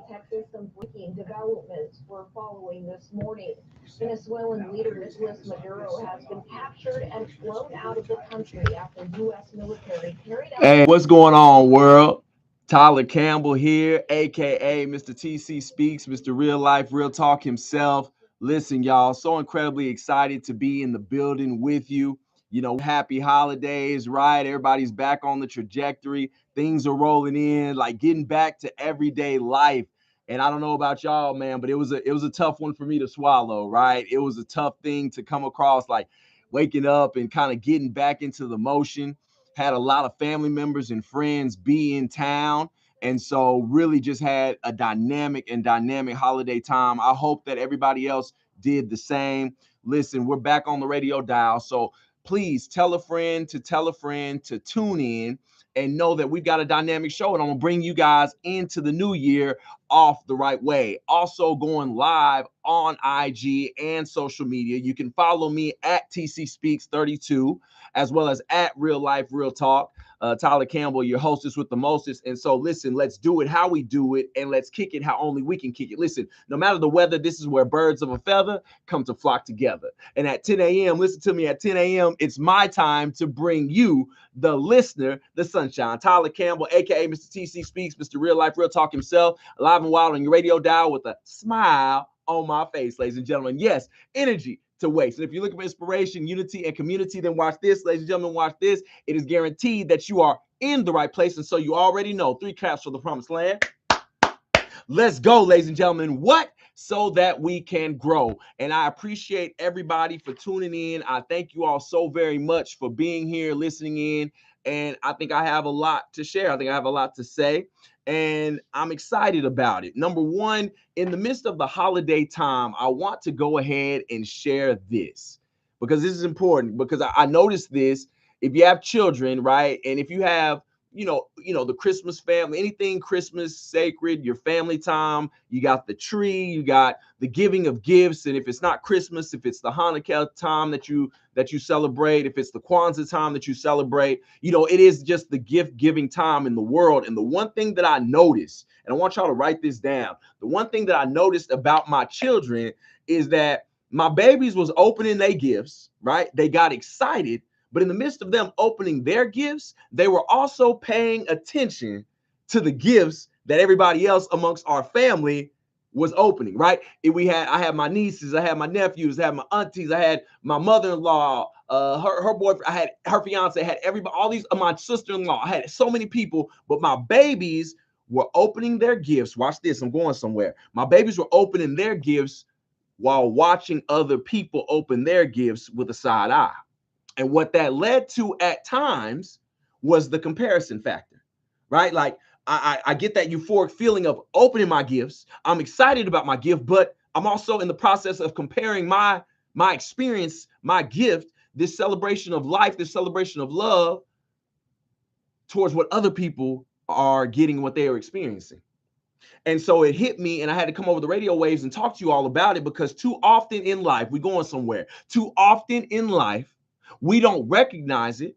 Texas, some breaking developments we're following this morning. Venezuelan leader Nicolas Maduro has been captured and flown out of the country after U.S. military carried out. Hey, what's going on, world? Tyler Campbell here, aka Mr. TC Speaks, Mr. Real Life, Real Talk himself. Listen, y'all, so incredibly excited to be in the building with you. Happy holidays, right? Everybody's back on the trajectory. Things are rolling in, like getting back to everyday life. And I don't know about y'all, man, but it was a tough one for me to swallow, right? It was a tough thing to come across, like waking up and kind of getting back into the motion. Had a lot of family members and friends be in town. And so really just had a dynamic holiday time. I hope that everybody else did the same. Listen, we're back on the radio dial. So please tell a friend to tune in and know that we've got a dynamic show, and I'm gonna bring you guys into the new year off the right way. Also going live on IG and social media. You can follow me at TC Speaks 32, as well as at Real Life Real Talk. Tyler Campbell, your hostess with the mostest. And so listen, let's do it how we do it, and let's kick it how only we can kick it. Listen, no matter the weather, this is where birds of a feather come to flock together. And at 10 a.m., listen to me, at 10 a.m., it's my time to bring you, the listener, the sunshine. Tyler Campbell, aka Mr. TC Speaks, Mr. Real Life Real Talk himself, alive and wild on your radio dial with a smile on my face, ladies and gentlemen. Yes, energy to waste. And if you're looking for inspiration, unity, and community, then watch this, ladies and gentlemen, watch this. It is guaranteed that you are in the right place. And so you already know, 3 claps for the promised land. Let's go, ladies and gentlemen. What? So that we can grow. And I appreciate everybody for tuning in. I thank you all so very much for being here, listening in. And I think I have a lot to share. I think I have a lot to say. And I'm excited about it. Number one, in the midst of the holiday time, I want to go ahead and share this because this is important, because I noticed this. If you have children, right? And if you have the Christmas family, anything Christmas sacred, your family time, you got the tree, you got the giving of gifts. And if it's not Christmas, if it's the Hanukkah time that you celebrate, if it's the Kwanzaa time that you celebrate, it is just the gift giving time in the world. And the one thing that I noticed, and I want y'all to write this down, the one thing that I noticed about my children is that my babies was opening their gifts, right? They got excited. But in the midst of them opening their gifts, they were also paying attention to the gifts that everybody else amongst our family was opening, right? I had my nieces, I had my nephews, I had my aunties, I had my mother-in-law, her boyfriend, I had her fiance, I had everybody, all these, my sister-in-law, I had so many people, but my babies were opening their gifts. Watch this, I'm going somewhere. My babies were opening their gifts while watching other people open their gifts with a side eye. And what that led to at times was the comparison factor, right? Like I get that euphoric feeling of opening my gifts. I'm excited about my gift, but I'm also in the process of comparing my experience, my gift, this celebration of life, this celebration of love towards what other people are getting, what they are experiencing. And so it hit me, and I had to come over the radio waves and talk to you all about it, because too often in life, we're going somewhere. Too often in life, we don't recognize it,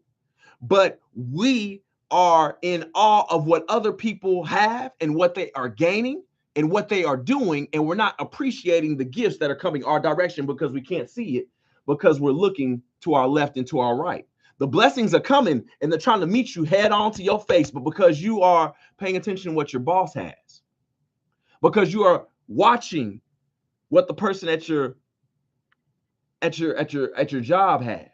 but we are in awe of what other people have and what they are gaining and what they are doing. And we're not appreciating the gifts that are coming our direction because we can't see it, because we're looking to our left and to our right. The blessings are coming and they're trying to meet you head on to your face, but because you are paying attention to what your boss has, because you are watching what the person at your job has,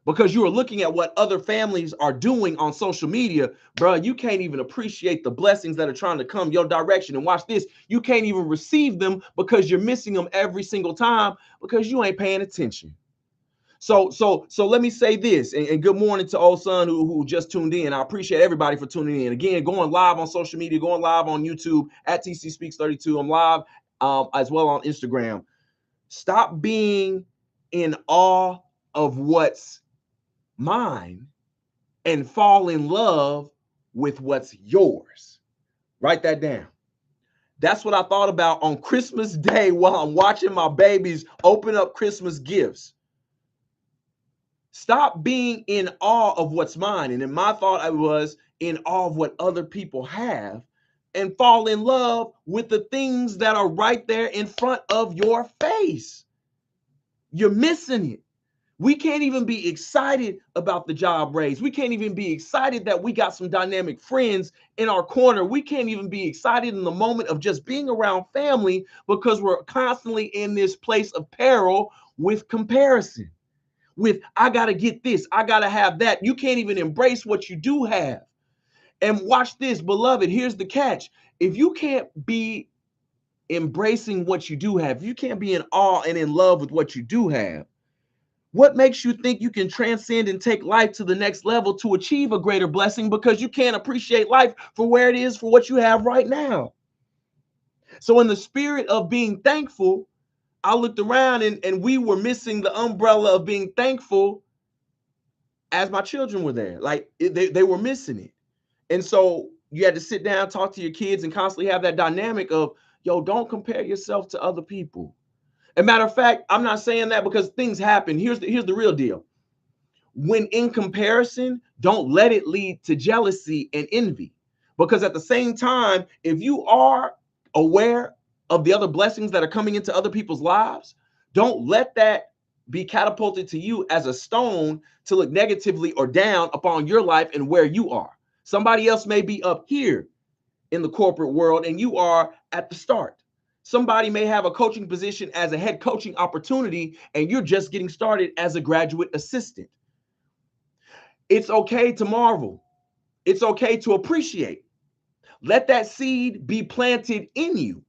because you are looking at what other families are doing on social media, bro, you can't even appreciate the blessings that are trying to come your direction. And watch this, you can't even receive them because you're missing them every single time because you ain't paying attention. So let me say this, and good morning to old son who just tuned in. I appreciate everybody for tuning in. Again, going live on social media, going live on YouTube at TC Speaks 32. I'm live as well on Instagram. Stop being in awe of what's mine and fall in love with what's yours. Write that down. That's what I thought about on Christmas Day while I'm watching my babies open up Christmas gifts. Stop being in awe of what's mine. And in my thought, I was in awe of what other people have, and fall in love with the things that are right there in front of your face. You're missing it. We can't even be excited about the job raise. We can't even be excited that we got some dynamic friends in our corner. We can't even be excited in the moment of just being around family because we're constantly in this place of peril with comparison. With, I got to get this, I got to have that. You can't even embrace what you do have. And watch this, beloved. Here's the catch. If you can't be embracing what you do have, if you can't be in awe and in love with what you do have, what makes you think you can transcend and take life to the next level to achieve a greater blessing because you can't appreciate life for where it is for what you have right now? So in the spirit of being thankful, I looked around and we were missing the umbrella of being thankful as my children were there. Like they were missing it. And so you had to sit down, talk to your kids, and constantly have that dynamic of, yo, don't compare yourself to other people. As a matter of fact, I'm not saying that because things happen. Here's the real deal. When in comparison, don't let it lead to jealousy and envy. Because at the same time, if you are aware of the other blessings that are coming into other people's lives, don't let that be catapulted to you as a stone to look negatively or down upon your life and where you are. Somebody else may be up here in the corporate world and you are at the start. Somebody may have a coaching position as a head coaching opportunity and you're just getting started as a graduate assistant. It's okay to marvel. It's okay to appreciate. Let that seed be planted in you,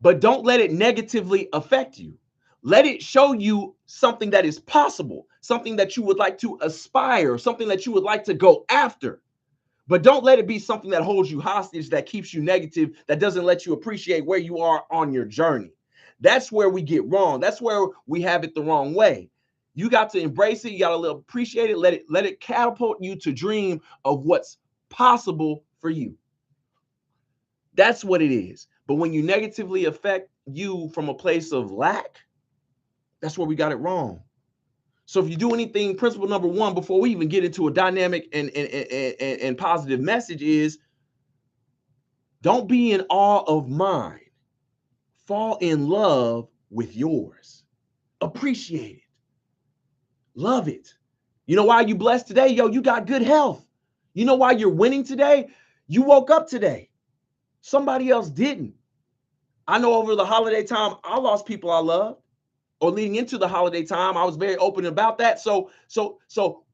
but don't let it negatively affect you. Let it show you something that is possible, something that you would like to aspire, something that you would like to go after. But don't let it be something that holds you hostage, that keeps you negative, that doesn't let you appreciate where you are on your journey. That's where we get wrong. That's where we have it the wrong way. You got to embrace it. You got to appreciate it. Let it catapult you to dream of what's possible for you. That's what it is. But when you negatively affect you from a place of lack, that's where we got it wrong. So if you do anything, principle number one, before we even get into a dynamic and positive message is, don't be in awe of mine. Fall in love with yours. Appreciate it. Love it. You know why you blessed today? Yo, you got good health. You know why you're winning today? You woke up today. Somebody else didn't. I know over the holiday time, I lost people I loved. Or leading into the holiday time, I was very open about that. So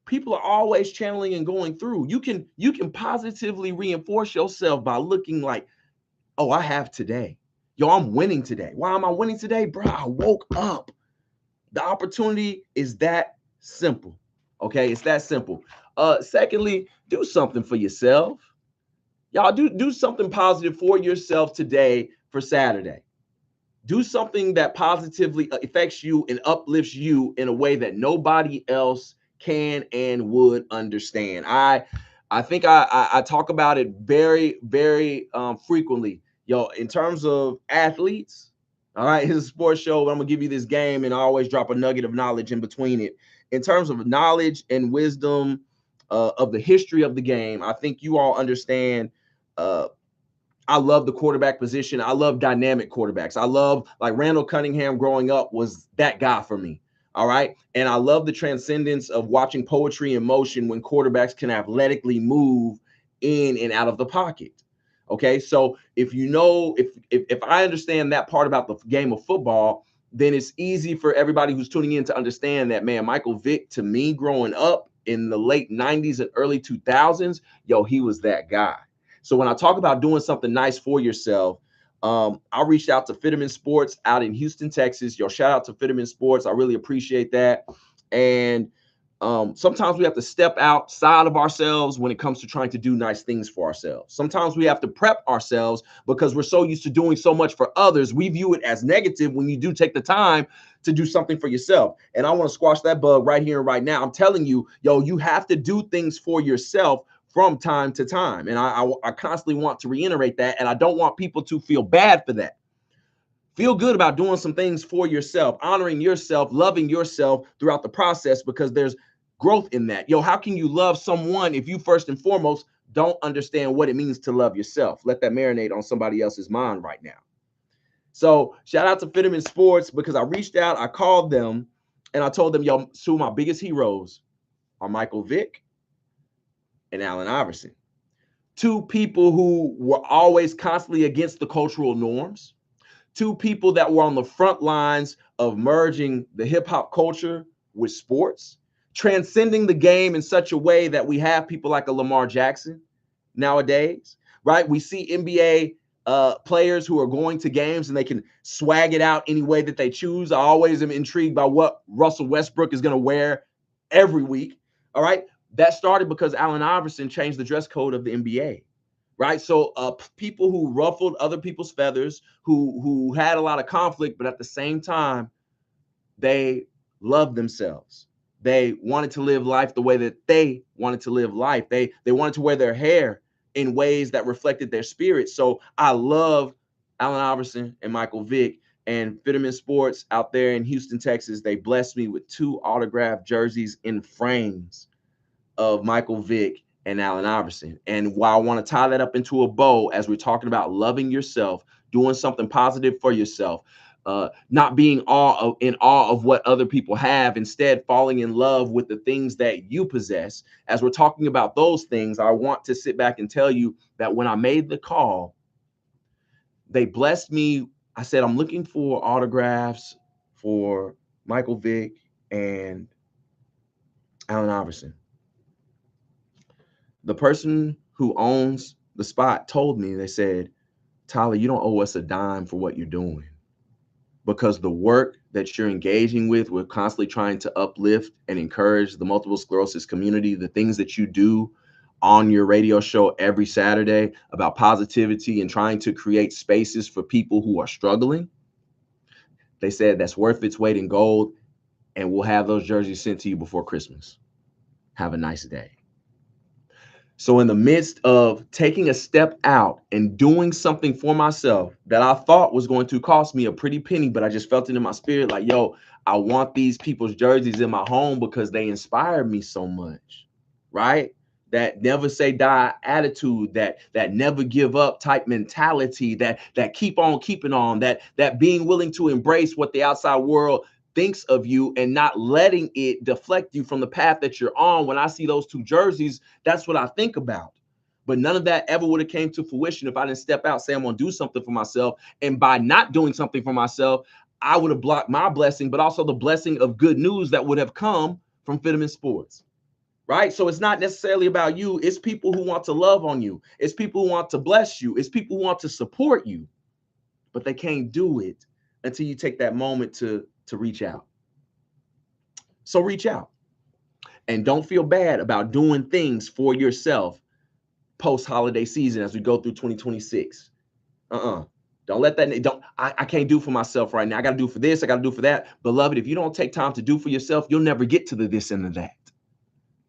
people are always channeling and going through. You can positively reinforce yourself by looking like, oh, I have today. Yo, I'm winning today. Why am I winning today? Bro, I woke up. The opportunity is that simple. Okay, it's that simple. Secondly, do something for yourself. Y'all do something positive for yourself today for Saturday. Do something that positively affects you and uplifts you in a way that nobody else can and would understand. I think I talk about it very, very frequently. Yo, in terms of athletes, all right, it's a sports show, but I'm gonna give you this game and I always drop a nugget of knowledge in between it. In terms of knowledge and wisdom of the history of the game, I think you all understand I love the quarterback position. I love dynamic quarterbacks. I love, like, Randall Cunningham growing up was that guy for me. All right. And I love the transcendence of watching poetry in motion when quarterbacks can athletically move in and out of the pocket. Okay. So if you know, if I understand that part about the game of football, then it's easy for everybody who's tuning in to understand that, man, Michael Vick, to me growing up in the late 90s and early 2000s, yo, he was that guy. So when I talk about doing something nice for yourself, I reached out to Fitterman Sports out in Houston, Texas. Yo, shout out to Fitterman Sports. I really appreciate that. And sometimes we have to step outside of ourselves when it comes to trying to do nice things for ourselves. Sometimes we have to prep ourselves because we're so used to doing so much for others. We view it as negative when you do take the time to do something for yourself. And I want to squash that bug right here and right now. I'm telling you, yo, you have to do things for yourself from time to time. And I constantly want to reiterate that. And I don't want people to feel bad for that. Feel good about doing some things for yourself, honoring yourself, loving yourself throughout the process, because there's growth in that. Yo, how can you love someone if you first and foremost don't understand what it means to love yourself. Let that marinate on somebody else's mind right now. So shout out to Fitterman Sports, because I reached out, I called them, and I told them, yo, two of my biggest heroes are Michael Vick and Allen Iverson. Two people who were always constantly against the cultural norms. Two people that were on the front lines of merging the hip hop culture with sports, transcending the game in such a way that we have people like a Lamar Jackson nowadays, right? We see NBA players who are going to games and they can swag it out any way that they choose. I always am intrigued by what Russell Westbrook is going to wear every week. All right. That started because Allen Iverson changed the dress code of the NBA. Right. So people who ruffled other people's feathers, who had a lot of conflict, but at the same time, they loved themselves. They wanted to live life the way that they wanted to live life. They wanted to wear their hair in ways that reflected their spirit. So I love Allen Iverson and Michael Vick, and Fitterman Sports out there in Houston, Texas. They blessed me with 2 autographed jerseys in frames of Michael Vick and Allen Iverson. And while I want to tie that up into a bow, as we're talking about loving yourself, doing something positive for yourself, not being in awe of what other people have, instead falling in love with the things that you possess. As we're talking about those things, I want to sit back and tell you that when I made the call, they blessed me. I said, I'm looking for autographs for Michael Vick and Allen Iverson. The person who owns the spot told me, they said, Tyler, you don't owe us a dime for what you're doing, because the work that you're engaging with, we're constantly trying to uplift and encourage the multiple sclerosis community, the things that you do on your radio show every Saturday about positivity and trying to create spaces for people who are struggling. They said that's worth its weight in gold, and we'll have those jerseys sent to you before Christmas. Have a nice day. So in the midst of taking a step out and doing something for myself that I thought was going to cost me a pretty penny, but I just felt it in my spirit, like, yo, I want these people's jerseys in my home because they inspired me so much, right? That never say die attitude, that never give up type mentality, that keep on keeping on, that being willing to embrace what the outside world thinks of you and not letting it deflect you from the path that you're on. When I see those 2 jerseys, that's what I think about. But none of that ever would have came to fruition if I didn't step out, say I'm going to do something for myself. And by not doing something for myself, I would have blocked my blessing, but also the blessing of good news that would have come from Fitterman Sports. Right? So it's not necessarily about you. It's people who want to love on you. It's people who want to bless you. It's people who want to support you, but they can't do it until you take that moment to reach out. So reach out, and don't feel bad about doing things for yourself post holiday season as we go through 2026. Don't let that, I can't do for myself right now. I got to do for this. I got to do for that. Beloved, if you don't take time to do for yourself, you'll never get to the this and the that.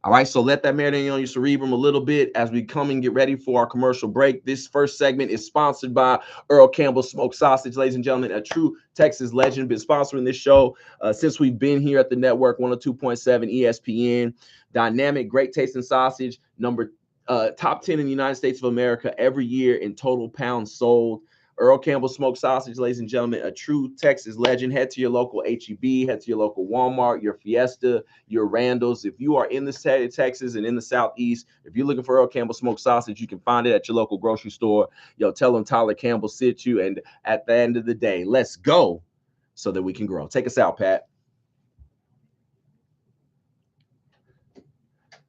All right, so let that marinate on your cerebrum a little bit as we come and get ready for our commercial break. This first segment is sponsored by Earl Campbell Smoked Sausage, ladies and gentlemen, a true Texas legend. Been sponsoring this show since we've been here at the network, 102.7 ESPN. Dynamic, great tasting sausage, top 10 in the United States of America every year in total pounds sold. Earl Campbell Smoked Sausage, ladies and gentlemen, a true Texas legend. Head to your local HEB, head to your local Walmart, your Fiesta, your Randall's. If you are in the state of Texas and in the Southeast, if you're looking for Earl Campbell Smoked Sausage, you can find it at your local grocery store. Yo, tell them Tyler Campbell sent you. And at the end of the day, let's go so that we can grow. Take us out, Pat.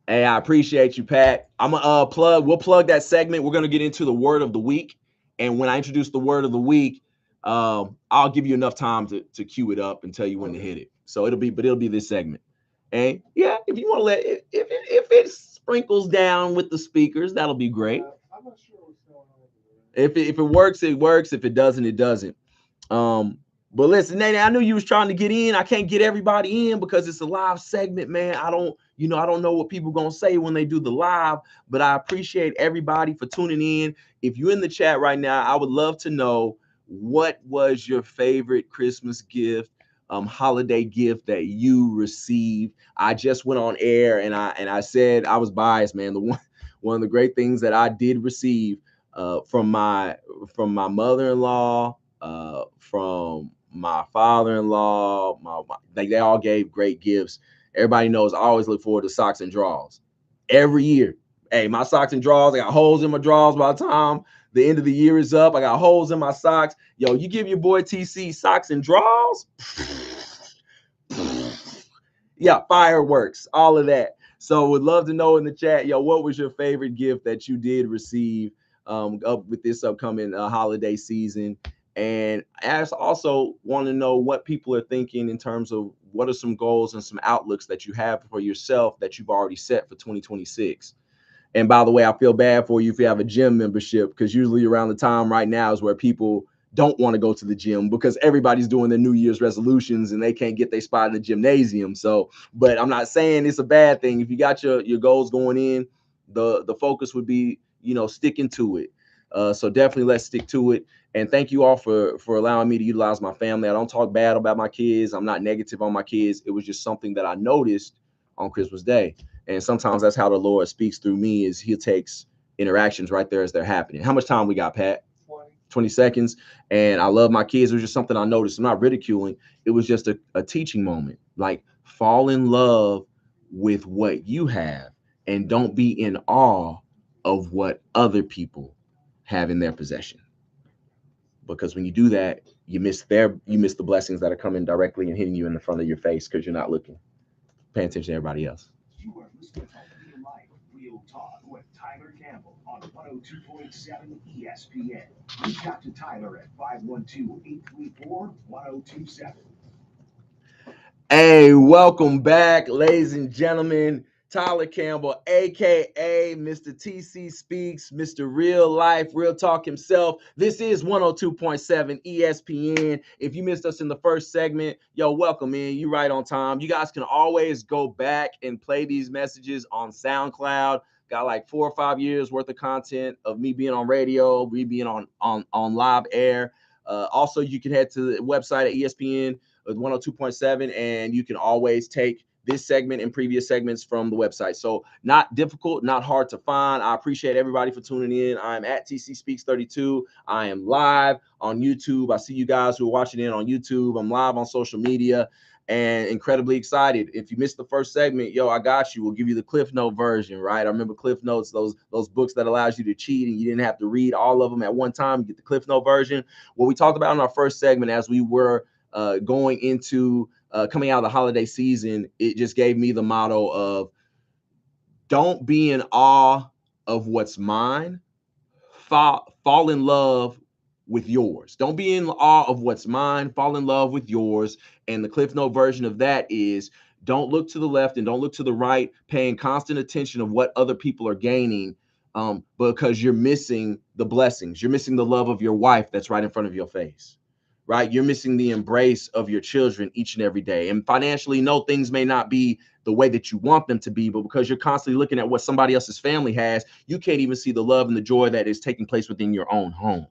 Hey, I appreciate you, Pat. We'll plug that segment. We're going to get into the word of the week. And when I introduce the word of the week, I'll give you enough time to cue it up and tell you when to hit it. So it'll be this segment. And yeah, if you want to let it, if it sprinkles down with the speakers, that'll be great. I'm not sure what's going on. If it works, it works. If it doesn't, it doesn't. But listen, Nate, I knew you was trying to get in. I can't get everybody in because it's a live segment, man. I don't know what people gonna say when they do the live, but I appreciate everybody for tuning in. If you're in the chat right now, I would love to know what was your favorite Christmas gift, holiday gift that you received. I just went on air and I said I was biased, man. one of the great things that I did receive from my mother-in-law, from my father-in-law, like they all gave great gifts. Everybody knows I always look forward to socks and drawers every year. Hey, my socks and drawers, I got holes in my drawers by the time the end of the year is up. I got holes in my socks. Yo, you give your boy TC socks and drawers. Yeah, fireworks, all of that. So would love to know in the chat, yo, what was your favorite gift that you did receive up with this upcoming holiday season? And as also want to know what people are thinking in terms of what are some goals and some outlooks that you have for yourself that you've already set for 2026. And by the way, I feel bad for you if you have a gym membership, because usually around the time right now is where people don't want to go to the gym because everybody's doing their New Year's resolutions and they can't get their spot in the gymnasium. So, but I'm not saying it's a bad thing. If you got your goals going in, the focus would be, sticking to it. So definitely let's stick to it. And thank you all for allowing me to utilize my family. I don't talk bad about my kids. I'm not negative on my kids. It was just something that I noticed on Christmas Day. And sometimes that's how the Lord speaks through me, is he takes interactions right there as they're happening. How much time we got, Pat? 20 seconds. And I love my kids. It was just something I noticed. I'm not ridiculing. It was just a teaching moment. Like, fall in love with what you have and don't be in awe of what other people have in their possession. Because when you do that, you miss the blessings that are coming directly and hitting you in the front of your face because you're not looking, paying attention to everybody else. You are listening to Real Life, Real Talk with Tyler Campbell on 102.7 ESPN. Reach out to Tyler at 512-834-1027. Hey, welcome back, ladies and gentlemen. Tyler Campbell, aka Mr. TC Speaks, Mr. Real Life, Real Talk himself. This is 102.7 ESPN. If you missed us in the first segment, yo, welcome in. You right on time. You guys can always go back and play these messages on SoundCloud. Got like 4 or 5 years worth of content of me being on radio, me being on live air. Also, you can head to the website at ESPN with 102.7, and you can always take this segment and previous segments from the website. So not difficult, not hard to find. I appreciate everybody for tuning in. I'm at TC Speaks 32. I am live on YouTube. I see you guys who are watching in on YouTube. I'm live on social media and incredibly excited. If you missed the first segment, yo, I got you. We'll give you the Cliff Note version, right? I remember Cliff Notes, those books that allows you to cheat and you didn't have to read all of them at one time. You get the Cliff Note version. What we talked about in our first segment as we were going into coming out of the holiday season, it just gave me the motto of don't be in awe of what's mine, fall in love with yours. Don't be in awe of what's mine, fall in love with yours. And the Cliff Note version of that is don't look to the left and don't look to the right, paying constant attention of what other people are gaining, because you're missing the blessings. You're missing the love of your wife that's right in front of your face. Right? You're missing the embrace of your children each and every day. And financially, no, things may not be the way that you want them to be, but because you're constantly looking at what somebody else's family has, you can't even see the love and the joy that is taking place within your own home.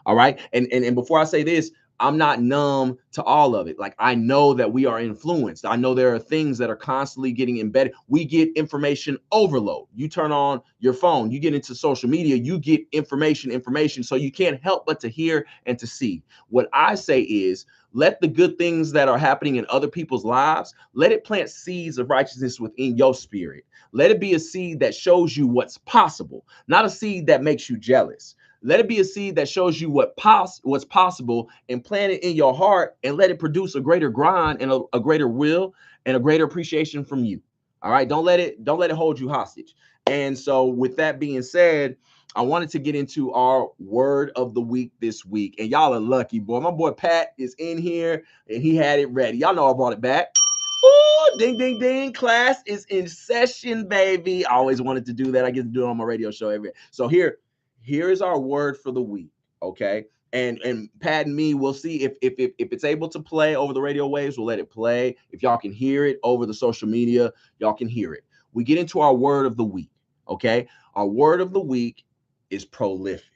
All right. And before I say this, I'm not numb to all of it. Like, I know that we are influenced. I know there are things that are constantly getting embedded. We get information overload. You turn on your phone, you get into social media, you get information. So you can't help but to hear and to see. What I say is, let the good things that are happening in other people's lives, let it plant seeds of righteousness within your spirit. Let it be a seed that shows you what's possible, not a seed that makes you jealous. Let it be a seed that shows you what's possible, and plant it in your heart and let it produce a greater grind and a greater will and a greater appreciation from you. All right. Don't let it hold you hostage. And so with that being said, I wanted to get into our word of the week this week. And y'all are lucky, boy. My boy Pat is in here and he had it ready. Y'all know I brought it back. Ooh, ding, ding, ding. Class is in session, baby. I always wanted to do that. I get to do it on my radio show every day. So here is our word for the week. Okay. And Pat and me, we'll see if it's able to play over the radio waves, we'll let it play. If y'all can hear it over the social media, y'all can hear it. We get into our word of the week. Okay. Our word of the week is prolific.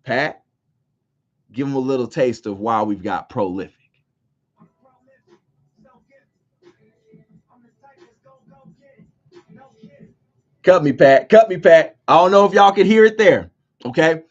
Pat, give them a little taste of why we've got prolific. Cut me, Pat. Cut me, Pat. I don't know if y'all can hear it there. Okay.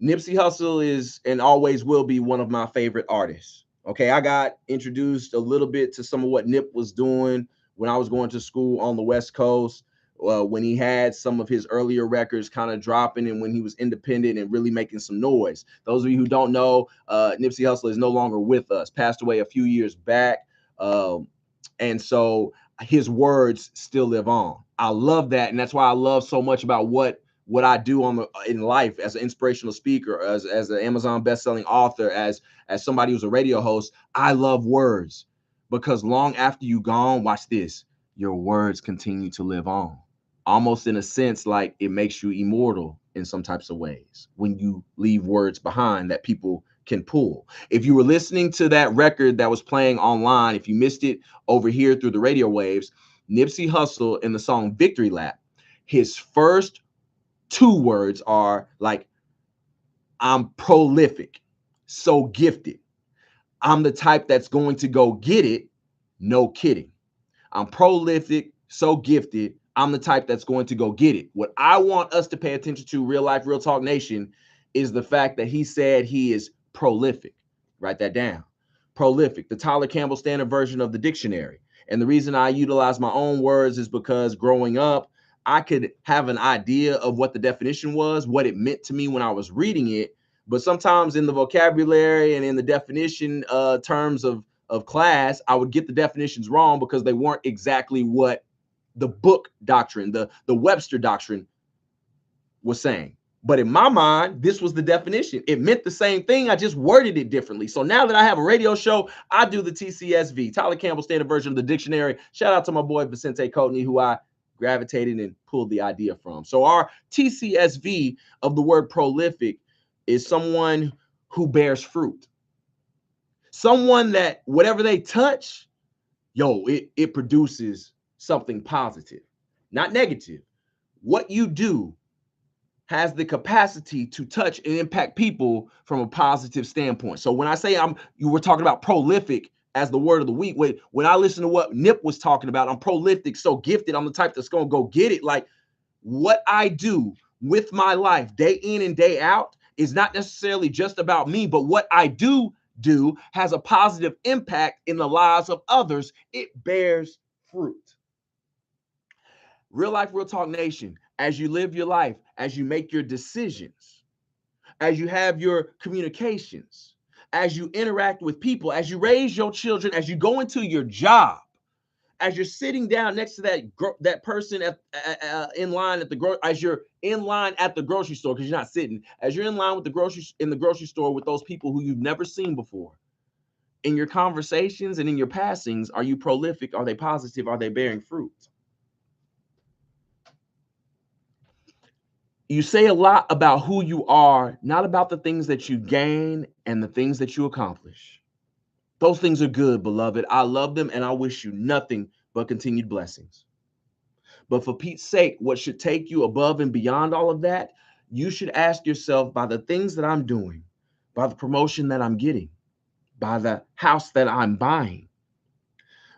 Nipsey Hussle is and always will be one of my favorite artists. Okay. I got introduced a little bit to some of what Nip was doing when I was going to school on the West Coast. When he had some of his earlier records kind of dropping and when he was independent and really making some noise. Those of you who don't know, Nipsey Hussle is no longer with us, passed away a few years back. Um, and so his words still live on. I love that. And that's why I love so much about what I do in life as an inspirational speaker, as an Amazon best-selling author, as somebody who's a radio host. I love words because long after you gone, watch this, your words continue to live on. Almost in a sense, like it makes you immortal in some types of ways when you leave words behind that people can pull. If you were listening to that record that was playing online, if you missed it over here through the radio waves, Nipsey Hussle in the song Victory Lap, his first two words are like, I'm prolific, so gifted. I'm the type that's going to go get it, no kidding. I'm prolific, so gifted. I'm the type that's going to go get it. What I want us to pay attention to, Real Life, Real Talk Nation, is the fact that he said he is prolific. Write that down. Prolific, the Tyler Campbell Standard Version of the dictionary. And the reason I utilize my own words is because growing up, I could have an idea of what the definition was, what it meant to me when I was reading it. But sometimes in the vocabulary and in the definition terms of class, I would get the definitions wrong because they weren't exactly what the book doctrine, the Webster doctrine was saying. But in my mind, this was the definition. It meant the same thing. I just worded it differently. So now that I have a radio show, I do the TCSV, Tyler Campbell Standard Version of the dictionary. Shout out to my boy Vicente Courtney, who I gravitated and pulled the idea from. So our TCSV of the word prolific is someone who bears fruit. Someone that whatever they touch, it produces something positive, not negative. What you do has the capacity to touch and impact people from a positive standpoint. So when I say you were talking about prolific as the word of the week, when I listen to what Nip was talking about, I'm prolific, so gifted, I'm the type that's going to go get it. Like what I do with my life day in and day out is not necessarily just about me, but what I do has a positive impact in the lives of others. It bears fruit. Real Life, Real Talk Nation, as you live your life, as you make your decisions, as you have your communications, as you interact with people, as you raise your children, as you go into your job, as you're sitting down next to that person in line at as you're in line at the grocery store, because you're not sitting, as you're in line with in the grocery store with those people who you've never seen before, in your conversations and in your passings, are you prolific? Are they positive? Are they bearing fruit? You say a lot about who you are, not about the things that you gain and the things that you accomplish. Those things are good, beloved. I love them and I wish you nothing but continued blessings. But for Pete's sake, what should take you above and beyond all of that, you should ask yourself, by the things that I'm doing, by the promotion that I'm getting, by the house that I'm buying,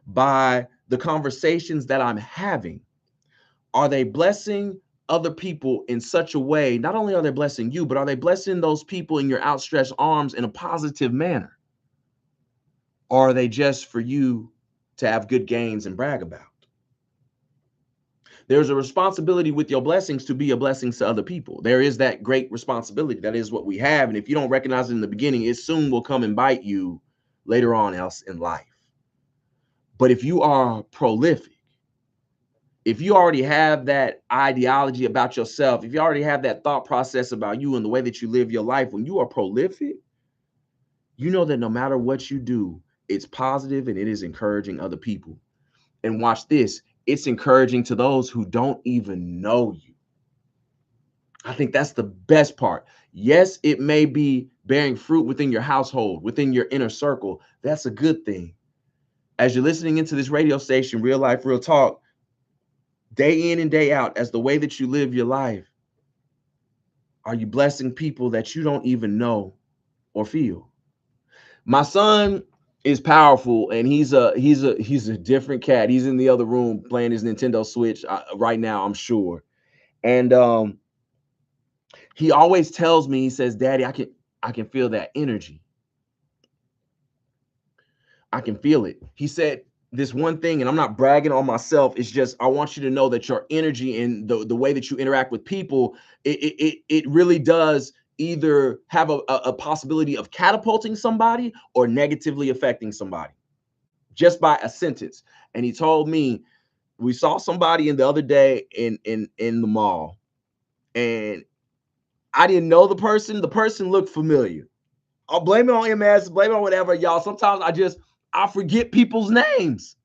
by the conversations that I'm having, are they blessing other people in such a way? Not only are they blessing you, but are they blessing those people in your outstretched arms in a positive manner? Or are they just for you to have good gains and brag about? There's a responsibility with your blessings to be a blessing to other people. There is that great responsibility. That is what we have. And if you don't recognize it in the beginning, it soon will come and bite you later on else in life. But if you are prolific, if you already have that ideology about yourself, if you already have that thought process about you and the way that you live your life, when you are prolific, you know that no matter what you do, it's positive and it is encouraging other people. And watch this, it's encouraging to those who don't even know you. I think that's the best part. Yes, it may be bearing fruit within your household, within your inner circle. That's a good thing. As you're listening into this radio station, Real Life, Real Talk, day in and day out, as the way that you live your life, are you blessing people that you don't even know or feel? My son is powerful, and he's a different cat. He's in the other room playing his Nintendo Switch right now, I'm sure. And he always tells me, he says, Daddy, I can feel that energy. I can feel it. He said this one thing, and I'm not bragging on myself. It's just I want you to know that your energy and the way that you interact with people, it really does either have a possibility of catapulting somebody or negatively affecting somebody just by a sentence. And he told me we saw somebody in the other day in the mall, and I didn't know the person. The person looked familiar. I'll blame it on MS, blame it on whatever, y'all. Sometimes I forget people's names.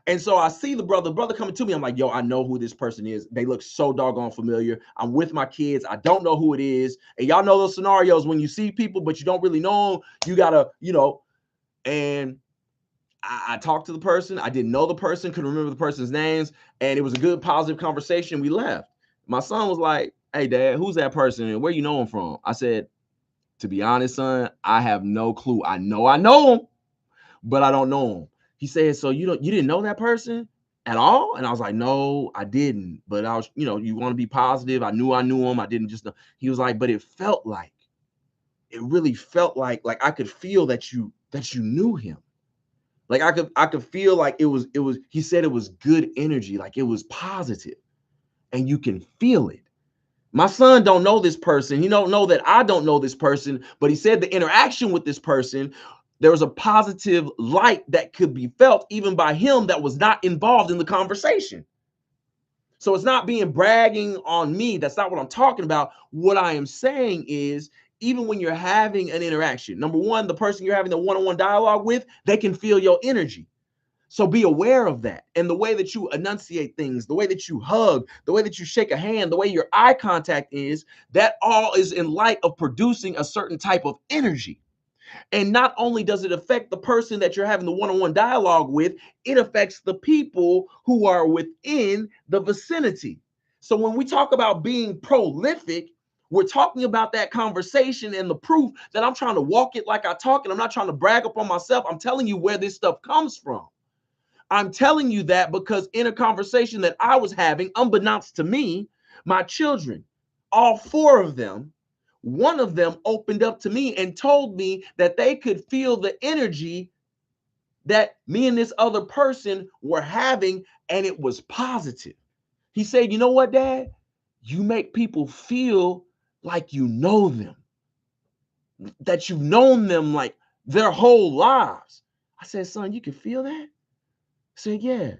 And so I see the brother coming to me. I'm like, yo, I know who this person is. They look so doggone familiar. I'm with my kids. I don't know who it is. And y'all know those scenarios when you see people, but you don't really know them. You gotta, and I talked to the person. I didn't know the person, couldn't remember the person's names. And it was a good, positive conversation. We left. My son was like, hey, Dad, who's that person and where you know him from? I said, to be honest, son, I have no clue. I know him, but I don't know him. He said, so you didn't know that person at all? And I was like, no, I didn't. But I was, you want to be positive. I knew him. I didn't just know. He was like, but it really felt like I could feel that you knew him. Like I could feel like it was, he said it was good energy, like it was positive, and you can feel it. My son don't know this person. He don't know that I don't know this person, but he said the interaction with this person, there was a positive light that could be felt even by him that was not involved in the conversation. So it's not being bragging on me. That's not what I'm talking about. What I am saying is, even when you're having an interaction, number one, the person you're having the one-on-one dialogue with, they can feel your energy. So be aware of that. And the way that you enunciate things, the way that you hug, the way that you shake a hand, the way your eye contact is, that all is in light of producing a certain type of energy. And not only does it affect the person that you're having the one-on-one dialogue with, it affects the people who are within the vicinity. So when we talk about being prolific, we're talking about that conversation and the proof that I'm trying to walk it like I talk, and I'm not trying to brag upon myself. I'm telling you where this stuff comes from. I'm telling you that because in a conversation that I was having, unbeknownst to me, my children, all four of them, one of them opened up to me and told me that they could feel the energy that me and this other person were having, and it was positive. He said, you know what, Dad? You make people feel like you know them, that you've known them like their whole lives. I said, son, you can feel that? I said, yeah.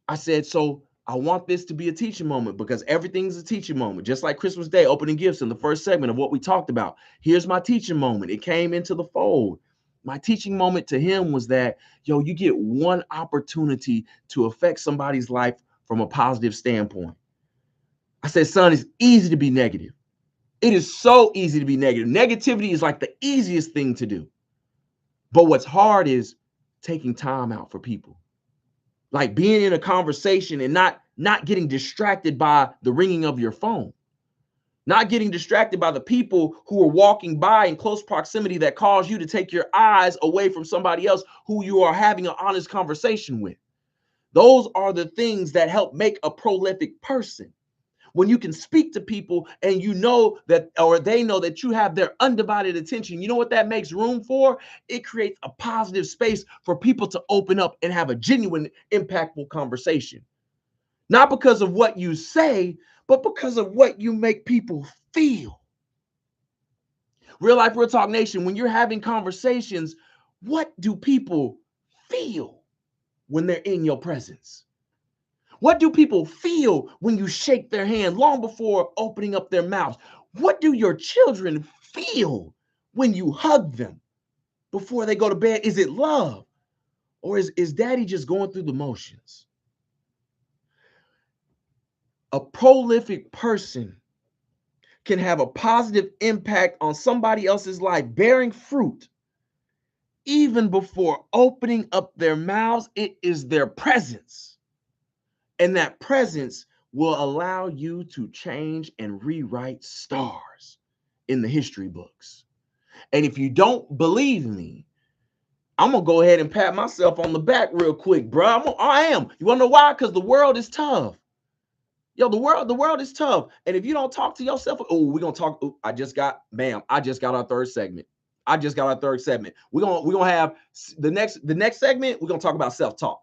I said, so I want this to be a teaching moment because everything's a teaching moment. Just like Christmas Day, opening gifts in the first segment of what we talked about. Here's my teaching moment. It came into the fold. My teaching moment to him was that, yo, you get one opportunity to affect somebody's life from a positive standpoint. I said, son, it's easy to be negative. It is so easy to be negative. Negativity is like the easiest thing to do. But what's hard is taking time out for people. Like being in a conversation and not getting distracted by the ringing of your phone, not getting distracted by the people who are walking by in close proximity that cause you to take your eyes away from somebody else who you are having an honest conversation with. Those are the things that help make a prolific person. When you can speak to people and you know that, or they know that you have their undivided attention, you know what that makes room for? It creates a positive space for people to open up and have a genuine, impactful conversation. Not because of what you say, but because of what you make people feel. Real Life, Real Talk Nation, when you're having conversations, what do people feel when they're in your presence? What do people feel when you shake their hand long before opening up their mouths? What do your children feel when you hug them before they go to bed? Is it love? Or is daddy just going through the motions? A prolific person can have a positive impact on somebody else's life, bearing fruit. Even before opening up their mouths, it is their presence. And that presence will allow you to change and rewrite stars in the history books. And if you don't believe me, I'm going to go ahead and pat myself on the back real quick, bro. I am. You want to know why? Because the world is tough. Yo, the world is tough. And if you don't talk to yourself, oh, we're gonna talk. Oh, I just got our third segment. We're gonna have the next segment. We're gonna talk about self-talk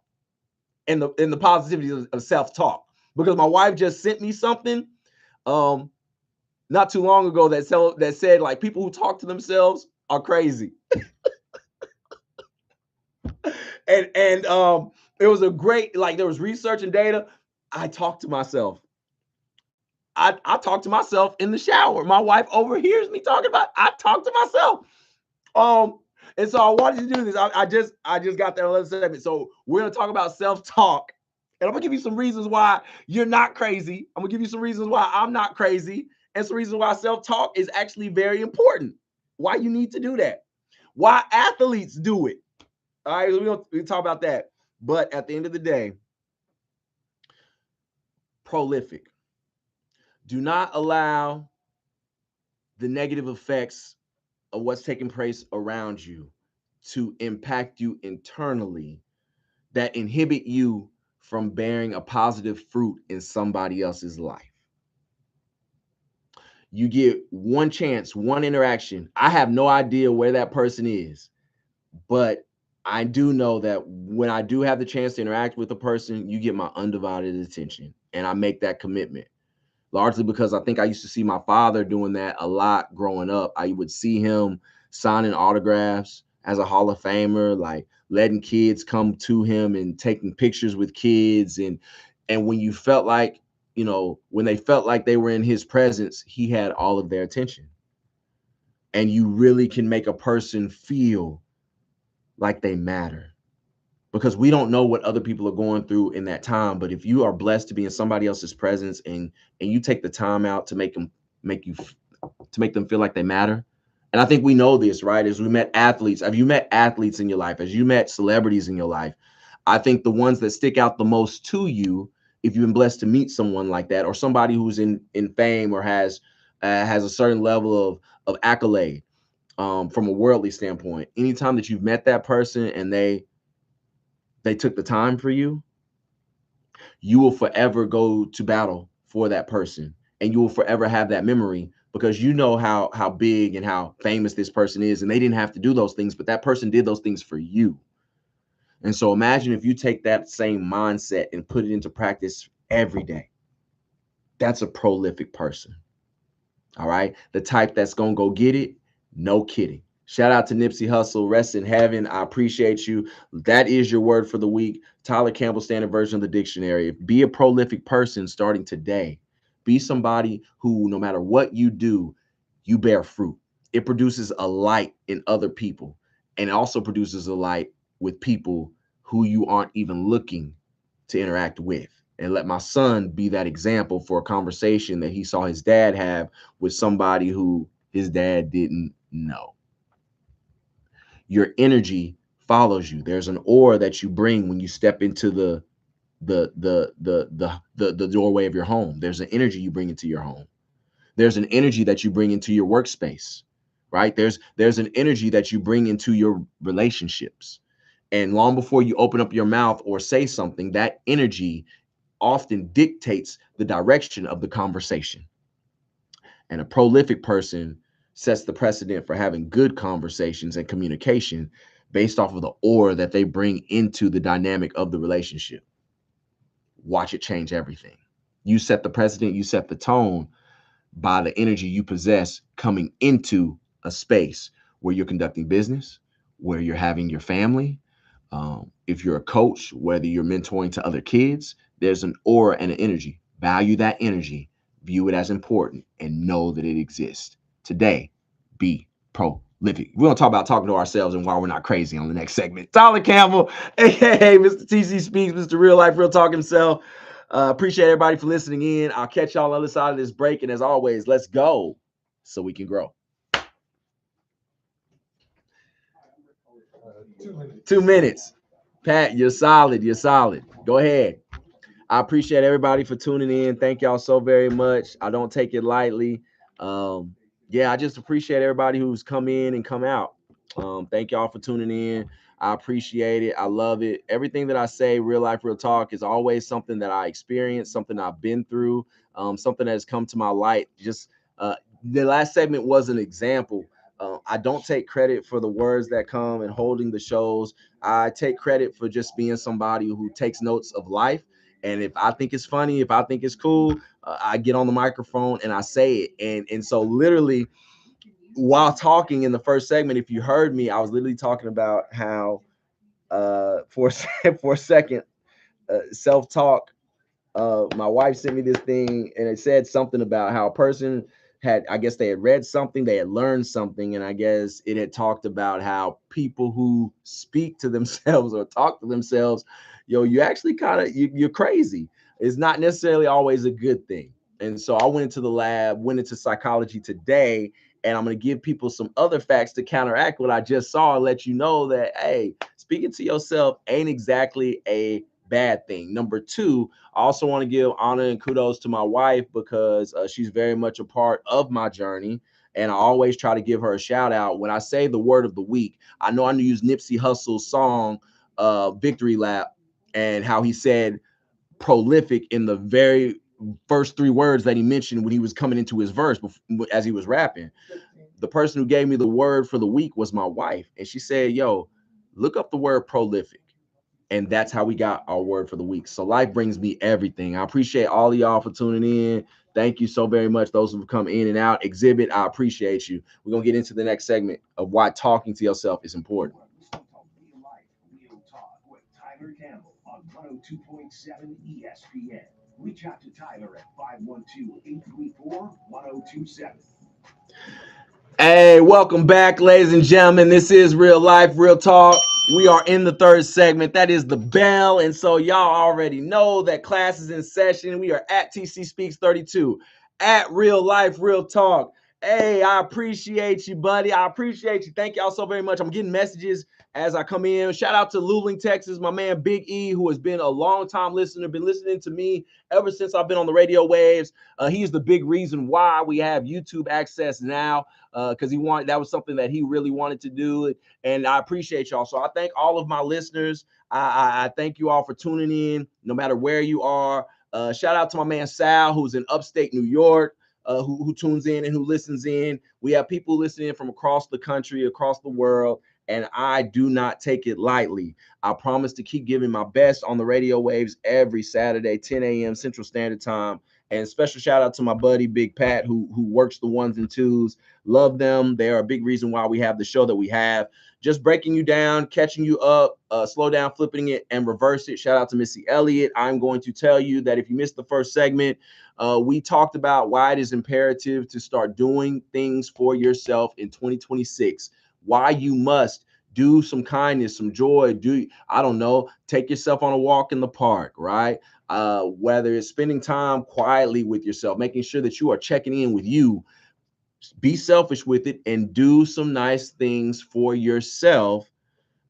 and the positivity of self-talk. Because my wife just sent me something not too long ago that said like people who talk to themselves are crazy. And it was a great, like, there was research and data. I talk to myself. I talk to myself in the shower. My wife overhears me talking about. I talk to myself. Um, and so I wanted to do this. I just got that 11 segment. So we're gonna talk about self talk, and I'm gonna give you some reasons why you're not crazy. I'm gonna give you some reasons why I'm not crazy, and some reasons why self talk is actually very important. Why you need to do that. Why athletes do it. All right, we talk about that. But at the end of the day, prolific. Do not allow the negative effects of what's taking place around you to impact you internally that inhibit you from bearing a positive fruit in somebody else's life. You get one chance, one interaction. I have no idea where that person is, but I do know that when I do have the chance to interact with a person, you get my undivided attention. And I make that commitment largely because I think I used to see my father doing that a lot growing up. I would see him signing autographs as a Hall of Famer, like letting kids come to him and taking pictures with kids. And when you felt like, when they felt like they were in his presence, he had all of their attention. And you really can make a person feel like they matter, because we don't know what other people are going through in that time. But if you are blessed to be in somebody else's presence, and you take the time out to make you to make them feel like they matter. And I think we know this, right? As we met athletes, have you met athletes in your life? As you met celebrities in your life? I think the ones that stick out the most to you, if you've been blessed to meet someone like that, or somebody who's in fame or has a certain level of accolade, from a worldly standpoint, anytime that you've met that person and they took the time for you, you will forever go to battle for that person, and you will forever have that memory, because you know how big and how famous this person is, and they didn't have to do those things, but that person did those things for you. And so imagine if you take that same mindset and put it into practice every day. That's a prolific person. All right. The type that's going to go get it. No kidding. Shout out to Nipsey Hussle. Rest in heaven. I appreciate you. That is your word for the week. Tyler Campbell, standard version of the dictionary. Be a prolific person starting today. Be somebody who, no matter what you do, you bear fruit. It produces a light in other people, and it also produces a light with people who you aren't even looking to interact with. And let my son be that example for a conversation that he saw his dad have with somebody who his dad didn't know. Your energy follows you. There's an aura that you bring when you step into the doorway of your home. There's an energy you bring into your home. There's an energy that you bring into your workspace, right? There's an energy that you bring into your relationships. And long before you open up your mouth or say something, that energy often dictates the direction of the conversation. And a prolific person sets the precedent for having good conversations and communication based off of the aura that they bring into the dynamic of the relationship. Watch it change everything. You set the precedent, you set the tone by the energy you possess coming into a space where you're conducting business, where you're having your family. If you're a coach, whether you're mentoring to other kids, there's an aura and an energy. Value that energy, view it as important, and know that it exists. Today, be prolific. We're going to talk about talking to ourselves and why we're not crazy on the next segment. Tyler Campbell, aka Mr. TC Speaks, Mr. Real Life, Real Talk himself. Appreciate everybody for listening in. I'll catch y'all on the other side of this break. And as always, let's go so we can grow. 2 minutes. Pat, you're solid. You're solid. Go ahead. I appreciate everybody for tuning in. Thank y'all so very much. I don't take it lightly. Yeah, I just appreciate everybody who's come in and come out. Thank y'all for tuning in. I appreciate it. I love it. Everything that I say, real life, real talk, is always something that I experienced, something I've been through, something that has come to my light. Just the last segment was an example. I don't take credit for the words that come and holding the shows. I take credit for just being somebody who takes notes of life. And if I think it's funny, if I think it's cool, I get on the microphone and I say it. And so literally while talking in the first segment, if you heard me, I was literally talking about how for for a second, self-talk, my wife sent me this thing and it said something about how a person had, I guess they had read something, they had learned something, and I guess it had talked about how people who speak to themselves or talk to themselves, you actually kind of you're crazy. It's not necessarily always a good thing. And so I went into the lab, went into psychology today, and I'm going to give people some other facts to counteract what I just saw and let you know that, hey, speaking to yourself ain't exactly a bad thing. Number two, I also want to give honor and kudos to my wife because she's very much a part of my journey. And I always try to give her a shout out. When I say the word of the week, I know I use Nipsey Hussle's song, Victory Lap, and how he said prolific in the very first three words that he mentioned when he was coming into his verse as he was rapping. The person who gave me the word for the week was my wife. And she said, yo, look up the word prolific. And that's how we got our word for the week. So life brings me everything. I appreciate all of y'all for tuning in. Thank you so very much. Those who've come in and out. Exhibit, I appreciate you. We're going to get into the next segment of why talking to yourself is important. Tyler Campbell on 102.7 ESPN. Reach out to Tyler at 512-834-1027. Hey, welcome back, ladies and gentlemen. This is Real Life, Real Talk. We are in the third segment. That is the bell. And so y'all already know that class is in session. We are at TC Speaks 32, at Real Life, Real Talk. Hey, I appreciate you, buddy. I appreciate you. Thank y'all so very much. I'm getting messages as I come in. Shout out to Luling, Texas, my man Big E, who has been a long-time listener, been listening to me ever since I've been on the radio waves. He's the big reason why we have YouTube access now, because that was something that he really wanted to do. And I appreciate y'all. So I thank all of my listeners. I thank you all for tuning in, no matter where you are. Shout out to my man Sal, who's in upstate New York. Who tunes in and who listens in. We have people listening from across the country, across the world, and I do not take it lightly. I promise to keep giving my best on the radio waves every Saturday, 10 a.m. Central Standard Time. And special shout out to my buddy Big Pat, who works the ones and twos. Love them. They are a big reason why we have the show that we have. Just breaking you down, catching you up, slow down, flipping it, and reverse it. Shout out to Missy Elliott. I'm going to tell you that if you missed the first segment, we talked about why it is imperative to start doing things for yourself in 2026. Why you must do some kindness, some joy. I don't know, take yourself on a walk in the park, right? Whether it's spending time quietly with yourself, making sure that you are checking in with you. Be selfish with it and do some nice things for yourself,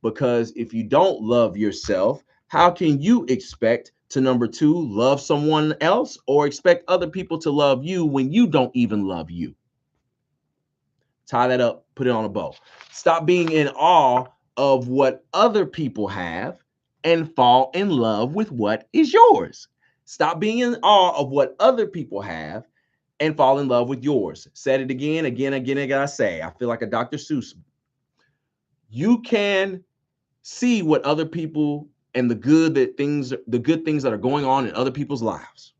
because if you don't love yourself, how can you expect to, number two, love someone else or expect other people to love you when you don't even love you? Tie that up, put it on a bow. Stop being in awe of what other people have and fall in love with what is yours. Stop being in awe of what other people have and fall in love with yours. Said it again. I say, I feel like a Dr. Seuss. You can see what other people and the good things that are going on in other people's lives.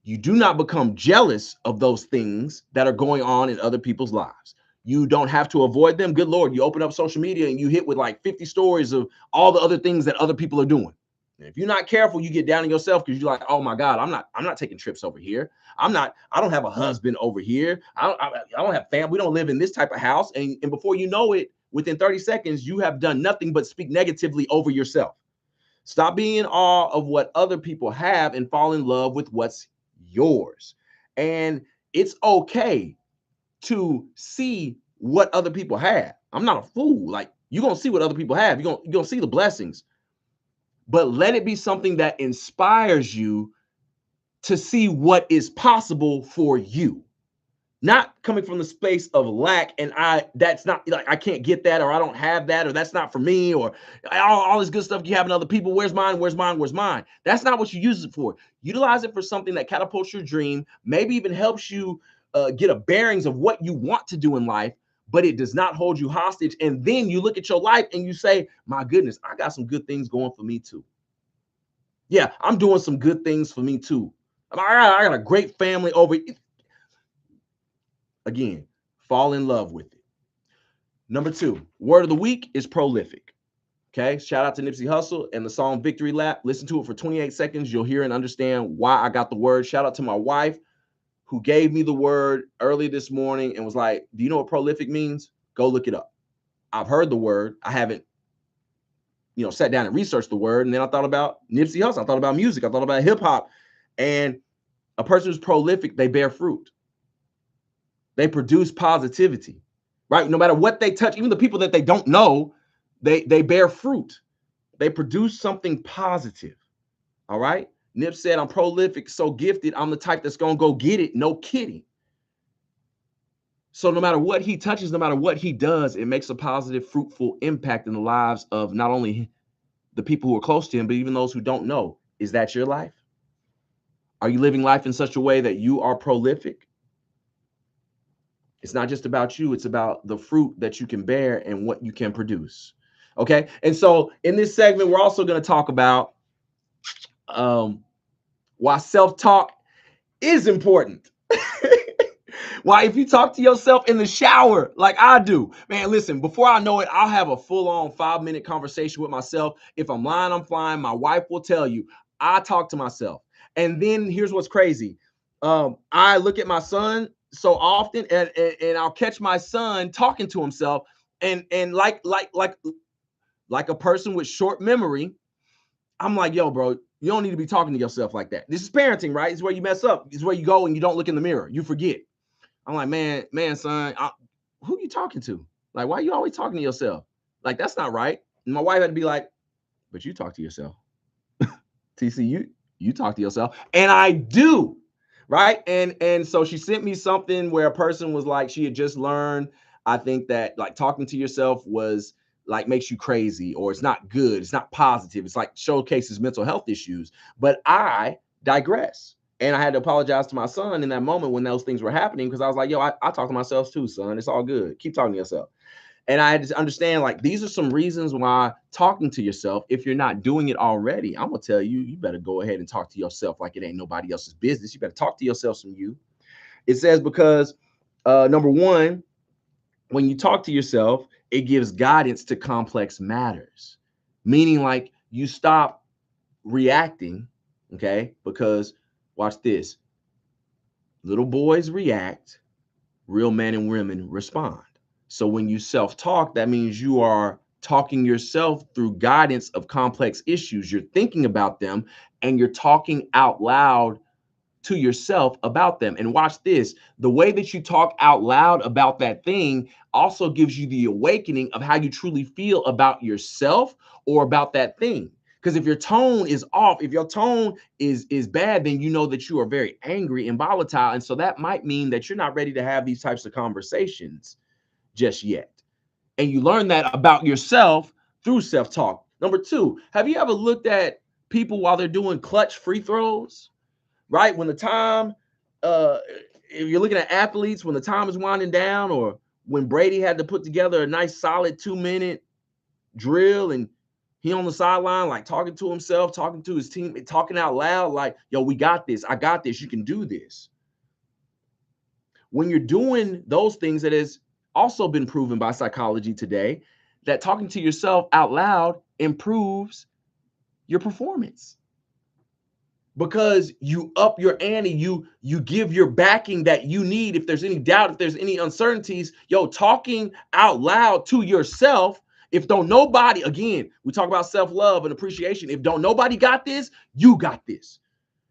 You do not become jealous of those things that are going on in other people's lives. You don't have to avoid them. Good Lord, you open up social media and you hit with like 50 stories of all the other things that other people are doing. And if you're not careful, you get down on yourself because you're like, oh my God, I'm not taking trips over here. I don't have a husband over here. I don't have family. We don't live in this type of house. And before you know it, within 30 seconds, you have done nothing but speak negatively over yourself. Stop being in awe of what other people have and fall in love with what's yours. And it's okay to see what other people have. I'm not a fool. Like, you're going to see what other people have. You're going to see the blessings. But let it be something that inspires you to see what is possible for you. not coming from the space of lack. And that's not like, I can't get that, or I don't have that, or that's not for me, or all this good stuff you have in other people. Where's mine? Where's mine? Where's mine? That's not what you use it for. Utilize it for something that catapults your dream, maybe even helps you get a bearings of what you want to do in life, but it does not hold you hostage. And then you look at your life and you say, my goodness, I got some good things going for me too. Yeah, I'm doing some good things for me too. I got a great family over. Again, fall in love with it. Number 2, word of the week is prolific. Okay, shout out to Nipsey Hussle and the song Victory Lap. Listen to it for 28 seconds. You'll hear and understand why I got the word. Shout out to my wife who gave me the word early this morning and was like, do you know what prolific means? Go look it up. I've heard the word. I haven't, sat down and researched the word. And then I thought about Nipsey Hussle. I thought about music. I thought about hip hop. And a person who's prolific, they bear fruit. They produce positivity, right? No matter what they touch, even the people that they don't know, they bear fruit. They produce something positive. All right. Nip said, I'm prolific, so gifted. I'm the type that's going to go get it. No kidding. So no matter what he touches, no matter what he does, it makes a positive, fruitful impact in the lives of not only the people who are close to him, but even those who don't know. Is that your life? Are you living life in such a way that you are prolific? It's not just about you. It's about the fruit that you can bear and what you can produce. Okay. And so in this segment, we're also going to talk about why self-talk is important. Why, if you talk to yourself in the shower like I do, man, listen, before I know it, I'll have a full-on 5-minute conversation with myself. If I'm lying, I'm flying. My wife will tell you, I talk to myself. And then here's what's crazy. I look at my son so often, and I'll catch my son talking to himself, and like a person with short memory, I'm like, yo, bro, you don't need to be talking to yourself like that. This is parenting, right? It's where you mess up. It's where you go and you don't look in the mirror. You forget. I'm like, man, son, who are you talking to? Like, why are you always talking to yourself? Like, that's not right. And my wife had to be like, but you talk to yourself. TC, you talk to yourself. And I do. Right. And so she sent me something where a person was like, she had just learned, I think, that like talking to yourself was like makes you crazy, or it's not good. It's not positive. It's like showcases mental health issues. But I digress. And I had to apologize to my son in that moment when those things were happening, because I was like, yo, I talk to myself too, son. It's all good. Keep talking to yourself. And I had to understand, like, these are some reasons why talking to yourself, if you're not doing it already, I'm going to tell you, you better go ahead and talk to yourself like it ain't nobody else's business. You better talk to yourself some you. It says because, number one, when you talk to yourself, it gives guidance to complex matters, meaning like you stop reacting, okay? Because watch this. Little boys react, real men and women respond. So when you self-talk, that means you are talking yourself through guidance of complex issues. You're thinking about them and you're talking out loud to yourself about them. And watch this. The way that you talk out loud about that thing also gives you the awakening of how you truly feel about yourself or about that thing. Because if your tone is off, if your tone is bad, then you know that you are very angry and volatile. And so that might mean that you're not ready to have these types of conversations just yet. And you learn that about yourself through self-talk. Number two, have you ever looked at people while they're doing clutch free throws? Right? When the time, if you're looking at athletes, when the time is winding down, or when Brady had to put together a nice solid 2-minute drill and he on the sideline, like talking to himself, talking to his team, talking out loud, like, yo, we got this. I got this. You can do this. When you're doing those things, that has also been proven by psychology today, that talking to yourself out loud improves your performance. Because you up your ante, you give your backing that you need. If there's any doubt, if there's any uncertainties, yo, talking out loud to yourself. If don't nobody, again, we talk about self-love and appreciation. If don't nobody got this, you got this.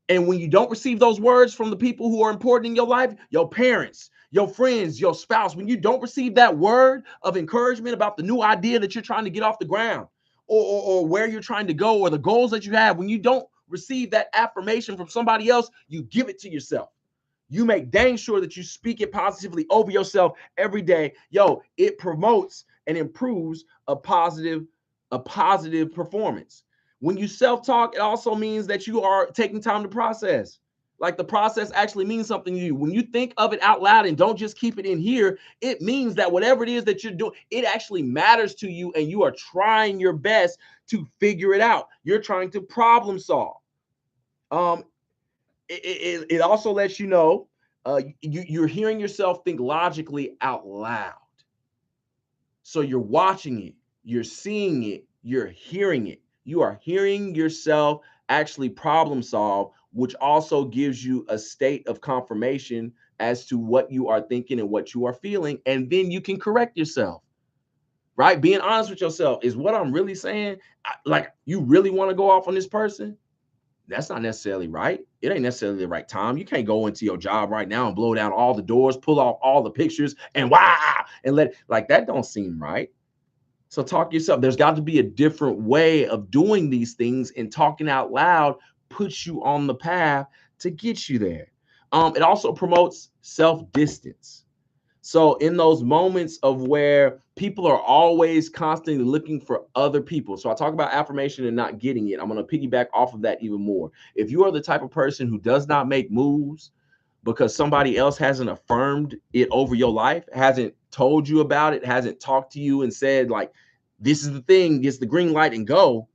And when you don't receive those words from the people who are important in your life, your parents, your friends, your spouse, when you don't receive that word of encouragement about the new idea that you're trying to get off the ground, or where you're trying to go, or the goals that you have, when you don't receive that affirmation from somebody else, you give it to yourself. You make dang sure that you speak it positively over yourself every day. Yo, it promotes and improves a positive performance. When you self-talk, it also means that you are taking time to process. Like the process actually means something to you. When you think of it out loud and don't just keep it in here, it means that whatever it is that you're doing, it actually matters to you and you are trying your best to figure it out. You're trying to problem solve. Um, it also lets you know you're hearing yourself think logically out loud. So you're watching it, you're seeing it, you're hearing it. You are hearing yourself actually problem solve, which also gives you a state of confirmation as to what you are thinking and what you are feeling. And then you can correct yourself, right? Being honest with yourself is what I'm really saying. Like, you really want to go off on this person? That's not necessarily right. It ain't necessarily the right time. You can't go into your job right now and blow down all the doors, pull off all the pictures, and wow, and let like that don't seem right. So talk to yourself. There's got to be a different way of doing these things, and talking out loud puts you on the path to get you there. It also promotes self-distance. So in those moments of where people are always constantly looking for other people. So I talk about affirmation and not getting it. I'm going to piggyback off of that even more. If you are the type of person who does not make moves because somebody else hasn't affirmed it over your life, hasn't told you about it, hasn't talked to you and said, like, this is the thing, it's the green light and go.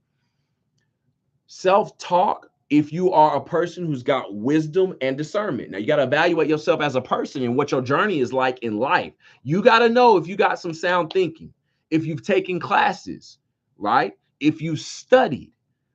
Self-talk, if you are a person who's got wisdom and discernment. Now you got to evaluate yourself as a person and what your journey is like in life. You got to know if you got some sound thinking, if you've taken classes, right? If you studied,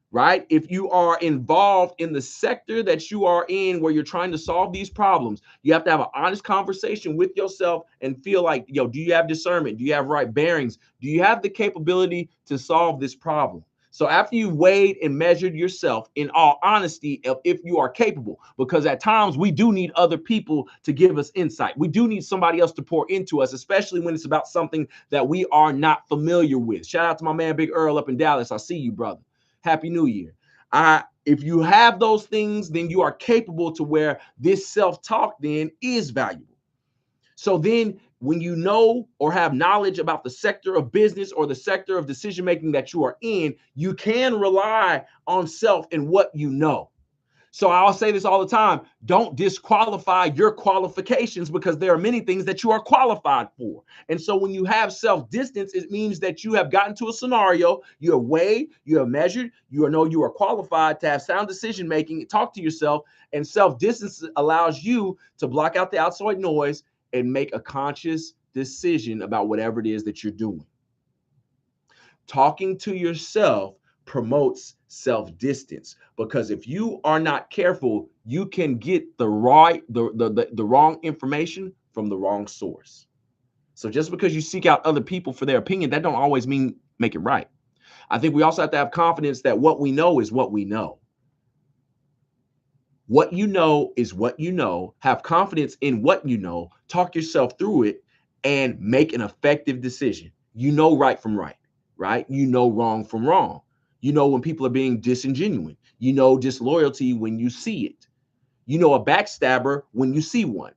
right? If you are involved in the sector that you are in where you're trying to solve these problems, you have to have an honest conversation with yourself and feel like, yo, do you have discernment? Do you have right bearings? Do you have the capability to solve this problem? So after you've weighed and measured yourself, in all honesty, if you are capable, because at times we do need other people to give us insight. We do need somebody else to pour into us, especially when it's about something that we are not familiar with. Shout out to my man, Big Earl up in Dallas. I see you, brother. Happy New Year. If you have those things, then you are capable to where this self-talk then is valuable. So then when you know or have knowledge about the sector of business or the sector of decision making that you are in, you can rely on self and what you know. So I'll say this all the time. Don't disqualify your qualifications, because there are many things that you are qualified for. And so when you have self-distance, it means that you have gotten to a scenario, you have weighed, you have measured, you know you are qualified to have sound decision making, talk to yourself, and self-distance allows you to block out the outside noise and make a conscious decision about whatever it is that you're doing. Talking to yourself promotes self-distance, because if you are not careful, you can get the wrong information from the wrong source. So just because you seek out other people for their opinion, that don't always mean make it right. I think we also have to have confidence that what we know is what we know. What you know is what you know. Have confidence in what you know. Talk yourself through it and make an effective decision. You know right from right, right? You know wrong from wrong. You know when people are being disingenuous. You know disloyalty when you see it. You know a backstabber when you see one.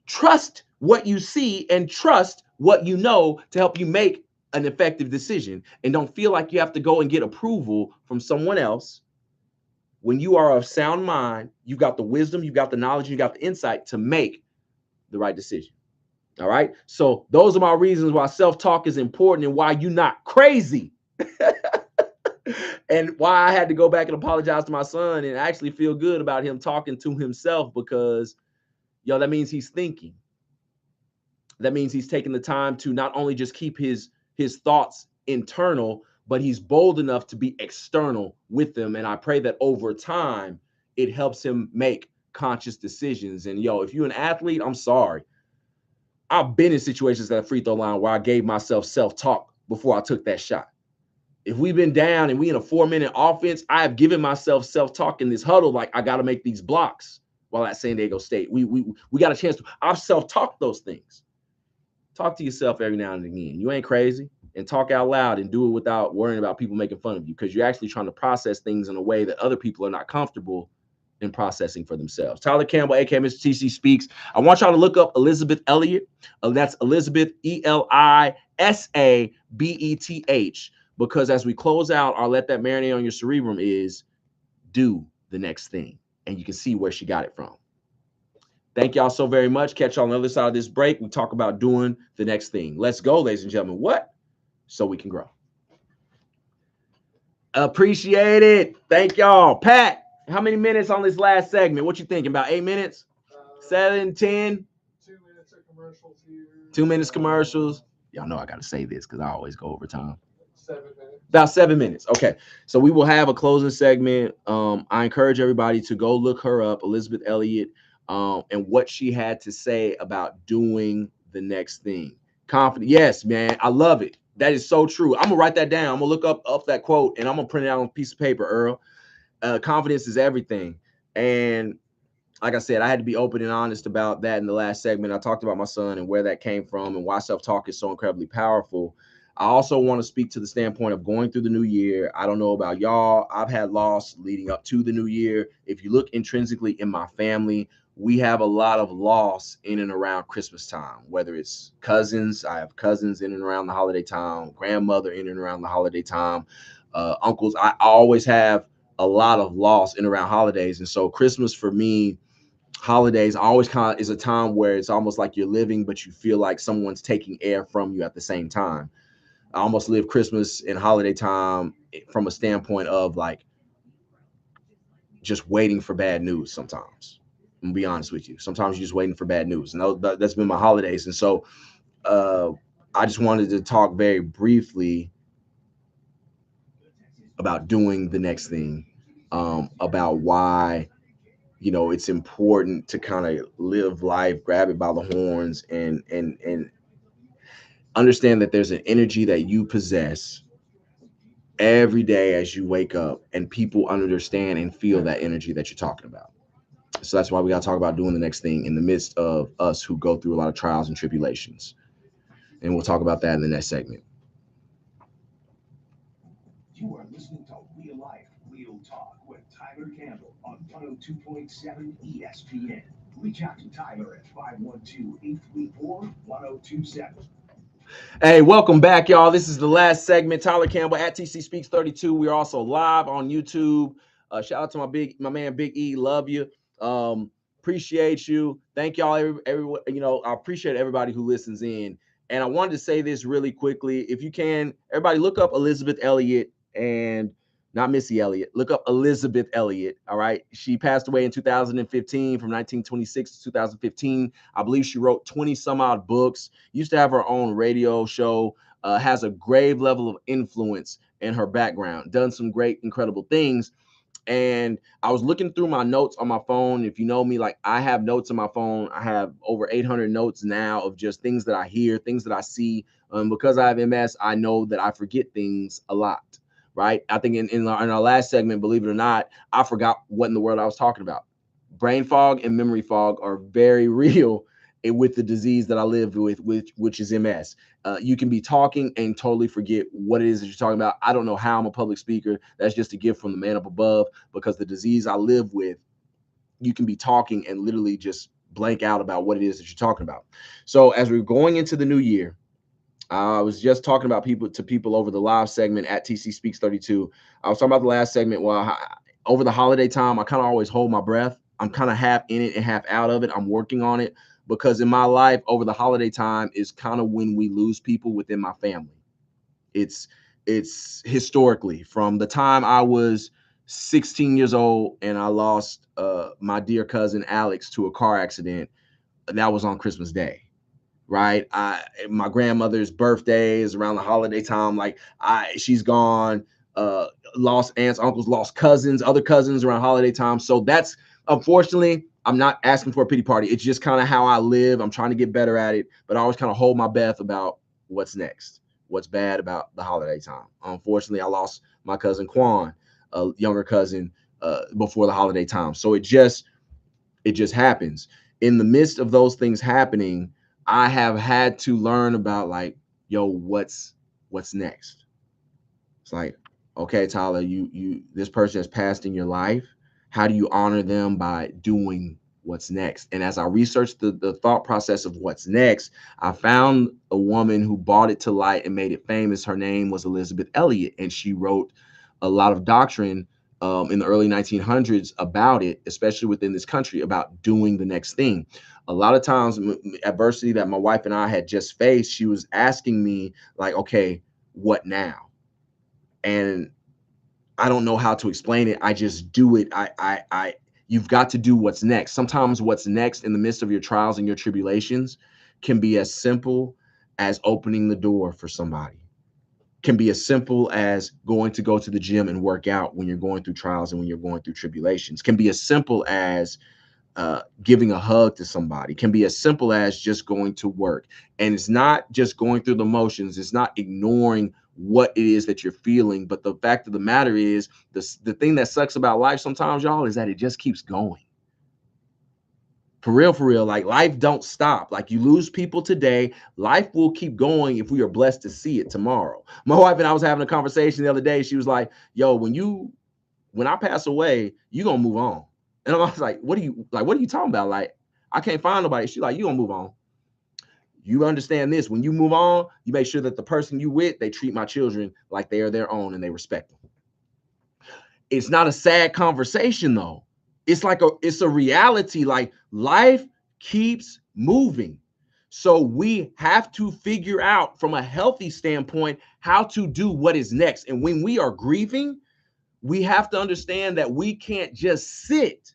Trust what you see and trust what you know to help you make an effective decision. And don't feel like you have to go and get approval from someone else. When you are of sound mind, you've got the wisdom, you've got the knowledge, you've got the insight to make the right decision. All right. So those are my reasons why self-talk is important and why you're not crazy. And why I had to go back and apologize to my son and actually feel good about him talking to himself, because, yo, that means he's thinking. That means he's taking the time to not only just keep his thoughts internal, but he's bold enough to be external with them. And I pray that over time, it helps him make conscious decisions. And yo, if you're an athlete, I'm sorry. I've been in situations at the free throw line where I gave myself self-talk before I took that shot. If we've been down and we in a 4-minute offense, I have given myself self-talk in this huddle, like I got to make these blocks while at San Diego State. We got a chance to. I've self-talked those things. Talk to yourself every now and again. You ain't crazy. And talk out loud and do it without worrying about people making fun of you, because you're actually trying to process things in a way that other people are not comfortable and processing for themselves. Tyler Campbell, aka Mr. TC Speaks. I want y'all to look up Elizabeth Elliott. That's Elizabeth Elisabeth, because as we close out our Let That Marinate on Your Cerebrum is do the next thing. And you can see where she got it from. Thank y'all so very much. Catch y'all on the other side of this break. We talk about doing the next thing. Let's go, ladies and gentlemen. What? So we can grow. Appreciate it. Thank y'all. Pat, how many minutes on this last segment? What you thinking? About 8 minutes? 7, 10? 2 minutes of commercials here. 2 minutes commercials. Y'all know I got to say this because I always go over time. 7 minutes. About 7 minutes. Okay. So we will have a closing segment. I encourage everybody to go look her up, Elizabeth Elliott, and what she had to say about doing the next thing. Confident. Yes, man. I love it. That is so true. I'm going to write that down. I'm going to look up that quote and I'm going to print it out on a piece of paper, Earl. Confidence is everything. And like I said, I had to be open and honest about that in the last segment. I talked about my son and where that came from and why self-talk is so incredibly powerful. I also want to speak to the standpoint of going through the new year. I don't know about y'all. I've had loss leading up to the new year. If you look intrinsically in my family, we have a lot of loss in and around Christmas time, whether it's cousins. I have cousins in and around the holiday time, grandmother in and around the holiday time, uncles. I always have a lot of loss in and around holidays. And so Christmas for me, holidays always kind of is a time where it's almost like you're living, but you feel like someone's taking air from you at the same time. I almost live Christmas and holiday time from a standpoint of like just waiting for bad news sometimes. I'm gonna be honest with you. Sometimes you're just waiting for bad news. And that's been my holidays. And so I just wanted to talk very briefly about doing the next thing, about why it's important to kind of live life, grab it by the horns, and understand that there's an energy that you possess every day as you wake up, and people understand and feel that energy that you're talking about. So that's why we got to talk about doing the next thing in the midst of us who go through a lot of trials and tribulations. And we'll talk about that in the next segment. You are listening to Real Life, Real Talk with Tyler Campbell on 102.7 ESPN. Reach out to Tyler at 512-834-1027. Hey, welcome back, y'all. This is the last segment. Tyler Campbell at TC Speaks 32. We're also live on YouTube. Shout out to my man Big E. Love you. Appreciate you. Thank y'all. Everyone, I appreciate everybody who listens in. And I wanted to say this really quickly. If you can, everybody look up Elizabeth Elliott and not Missy Elliott. Look up Elizabeth Elliott. All right. She passed away in 2015 from 1926 to 2015. I believe she wrote 20 some odd books, used to have her own radio show, has a grave level of influence in her background, done some great, incredible things. And I was looking through my notes on my phone. If you know me, like I have notes on my phone. I have over 800 notes now of just things that I hear, things that I see. Because I have MS, I know that I forget things a lot. Right. I think in our last segment, believe it or not, I forgot what in the world I was talking about. Brain fog and memory fog are very real with the disease that I live with, which is MS. You can be talking and totally forget what it is that you're talking about. I don't know how I'm a public speaker. That's just a gift from the man up above, because the disease I live with, you can be talking and literally just blank out about what it is that you're talking about. So as we're going into the new year, I was just talking about people over the live segment at TC Speaks 32. I was talking about the last segment. Well, over the holiday time, I kind of always hold my breath. I'm kind of half in it and half out of it. I'm working on it, because in my life over the holiday time is kind of when we lose people within my family. It's historically from the time I was 16 years old and I lost my dear cousin Alex to a car accident. That was on Christmas Day. Right. My grandmother's birthday is around the holiday time. Like she's gone, lost aunts, uncles, lost cousins, other cousins around holiday time. So that's, unfortunately, I'm not asking for a pity party. It's just kind of how I live. I'm trying to get better at it, but I always kind of hold my breath about what's next, what's bad about the holiday time. Unfortunately, I lost my cousin Quan, a younger cousin, before the holiday time. So it just happens. In the midst of those things happening, I have had to learn about like, yo, what's next? It's like, okay, Tyler, you this person has passed in your life. How do you honor them? By doing what's next. And as I researched the thought process of what's next, I found a woman who brought it to light and made it famous. Her name was Elizabeth Elliot, and she wrote a lot of doctrine in the early 1900s about it, especially within this country, about doing the next thing. A lot of times, adversity that my wife and I had just faced, she was asking me, like, okay, what now? And I don't know how to explain it. I just do it. You've got to do what's next. Sometimes what's next in the midst of your trials and your tribulations can be as simple as opening the door for somebody, can be as simple as going to go to the gym and work out when you're going through trials and when you're going through tribulations, can be as simple as giving a hug to somebody, can be as simple as just going to work. And it's not just going through the motions. It's not ignoring what it is that you're feeling. But the fact of the matter is, the thing that sucks about life sometimes, y'all, is that it just keeps going. For real, like life don't stop. Like you lose people today, life will keep going if we are blessed to see it tomorrow. My wife and I was having a conversation the other day. She was like, yo, when I pass away, you gonna move on. And I was like, what are you talking about? Like, I can't find nobody. She's like, you gonna move on. You understand this. When you move on, you make sure that the person you with, they treat my children like they are their own and they respect them. It's not a sad conversation though. It's a reality. Like life keeps moving. So we have to figure out from a healthy standpoint how to do what is next. And when we are grieving, we have to understand that we can't just sit.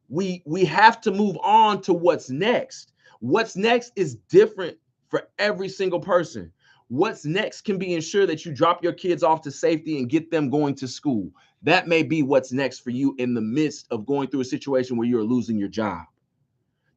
We have to move on to what's next. What's next is different for every single person. What's next can be ensure that you drop your kids off to safety and get them going to school. That may be what's next for you in the midst of going through a situation where you're losing your job.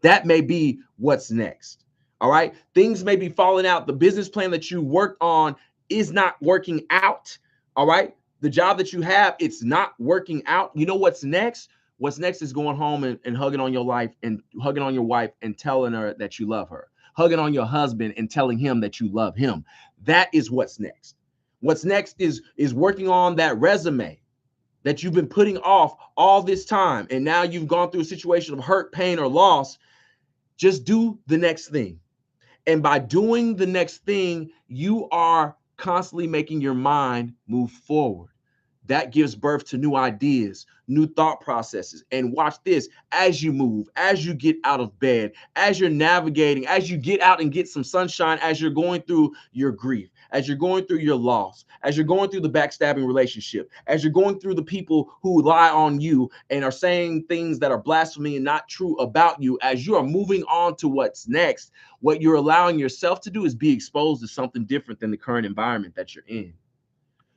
That may be what's next. All right. Things may be falling out. The business plan that you worked on is not working out. All right. The job that you have, it's not working out. You know what's next? What's next is going home and hugging on your life and hugging on your wife and telling her that you love her, hugging on your husband and telling him that you love him. That is what's next. What's next is working on that resume that you've been putting off all this time. And now you've gone through a situation of hurt, pain, or loss. Just do the next thing. And by doing the next thing, you are constantly making your mind move forward. That gives birth to new ideas, new thought processes. And watch this, as you move, as you get out of bed, as you're navigating, as you get out and get some sunshine, as you're going through your grief, as you're going through your loss, as you're going through the backstabbing relationship, as you're going through the people who lie on you and are saying things that are blasphemy and not true about you, as you are moving on to what's next, what you're allowing yourself to do is be exposed to something different than the current environment that you're in.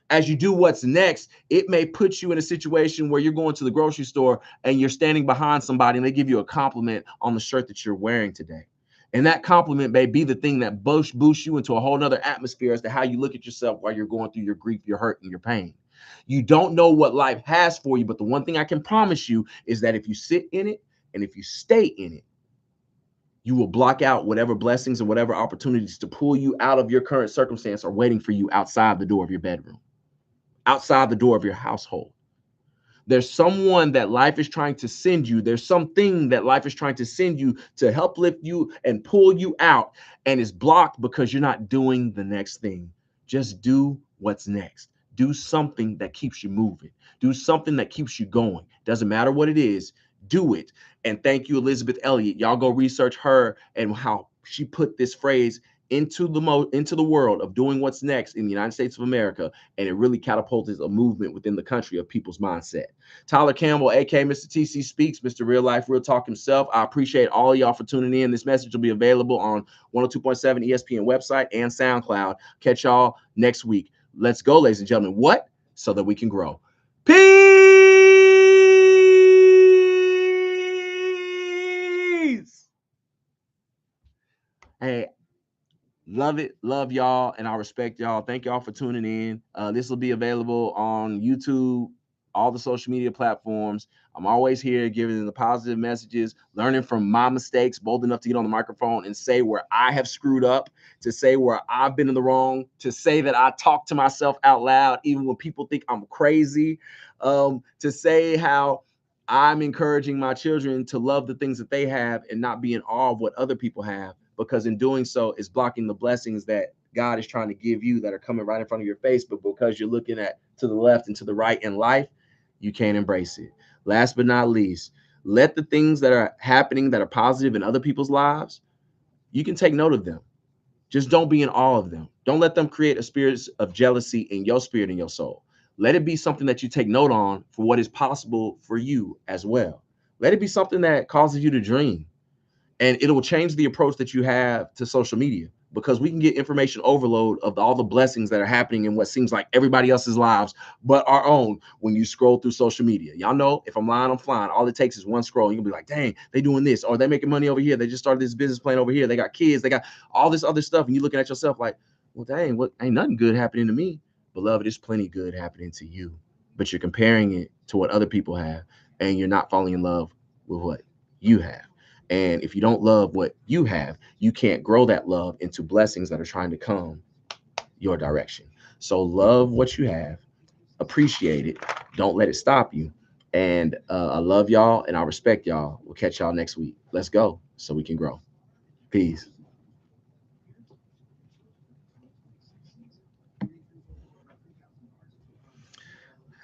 As you do what's next, it may put you in a situation where you're going to the grocery store and you're standing behind somebody and they give you a compliment on the shirt that you're wearing today. And that compliment may be the thing that boosts you into a whole nother atmosphere as to how you look at yourself while you're going through your grief, your hurt, and your pain. You don't know what life has for you, but the one thing I can promise you is that if you sit in it and if you stay in it, you will block out whatever blessings and whatever opportunities to pull you out of your current circumstance are waiting for you outside the door of your bedroom, outside the door of your household. There's someone that life is trying to send you. There's something that life is trying to send you to help lift you and pull you out, and it's blocked because you're not doing the next thing. Just do what's next. Do something that keeps you moving. Do something that keeps you going. Doesn't matter what it is, do it. And thank you, Elizabeth Elliot. Y'all go research her and how she put this phrase into the world of doing what's next in the United States of America, and it really catapulted a movement within the country of people's mindset. Tyler Campbell, aka Mr. TC Speaks, Mr. Real Life, Real Talk himself. I appreciate all of y'all for tuning in. This message will be available on 102.7 ESPN website and SoundCloud. Catch y'all next week. Let's go, ladies and gentlemen. What? So that we can grow. Peace. Hey, love it. Love y'all. And I respect y'all. Thank y'all for tuning in. This will be available on YouTube, all the social media platforms. I'm always here giving the positive messages, learning from my mistakes, bold enough to get on the microphone and say where I have screwed up, to say where I've been in the wrong, to say that I talk to myself out loud, even when people think I'm crazy, to say how I'm encouraging my children to love the things that they have and not be in awe of what other people have, because in doing so, it's blocking the blessings that God is trying to give you that are coming right in front of your face. But because you're looking at to the left and to the right in life, you can't embrace it. Last but not least, let the things that are happening that are positive in other people's lives, you can take note of them. Just don't be in awe of them. Don't let them create a spirit of jealousy in your spirit and your soul. Let it be something that you take note on for what is possible for you as well. Let it be something that causes you to dream, and it will change the approach that you have to social media, because we can get information overload of all the blessings that are happening in what seems like everybody else's lives but our own when you scroll through social media. Y'all know, if I'm lying, I'm flying. All it takes is one scroll. You can be like, dang, they doing this, or they making money over here. They just started this business plan over here. They got kids. They got all this other stuff. And you're looking at yourself like, well, dang, what ain't nothing good happening to me. Beloved, there's plenty good happening to you, but you're comparing it to what other people have, and you're not falling in love with what you have. And if you don't love what you have, you can't grow that love into blessings that are trying to come your direction. So love what you have, appreciate it, don't let it stop you. And I love y'all and I respect y'all. We'll catch y'all next week. Let's go so we can grow. Peace.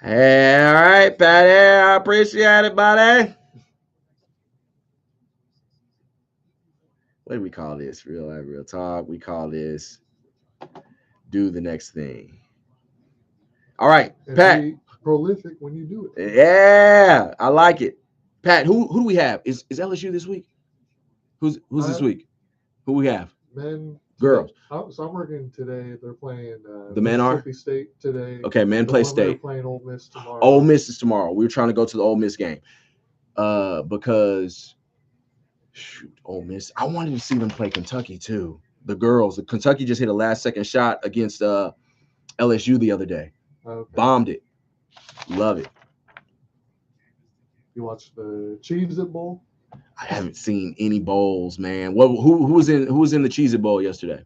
Hey, all right, Patty. I appreciate it, buddy. What do we call this? Real life, real talk. We call this do the next thing. All right, And Pat. be prolific when you do it. Yeah, I like it. Pat, who do we have? Is LSU this week? Who's this week? Who we have? Men, Girls. So I'm working today. They're playing The men are? Mississippi State today. Okay, men The play women are state. playing Ole Miss tomorrow. Ole Miss is tomorrow. We were trying to go to the Ole Miss game. Because shoot, Ole Miss. I wanted to see them play Kentucky too. The girls. Kentucky just hit a last second shot against LSU the other day. Okay. Bombed it. Love it. You watch the Cheez-It Bowl? I haven't seen any bowls, man. Who was in the Cheez-It Bowl yesterday?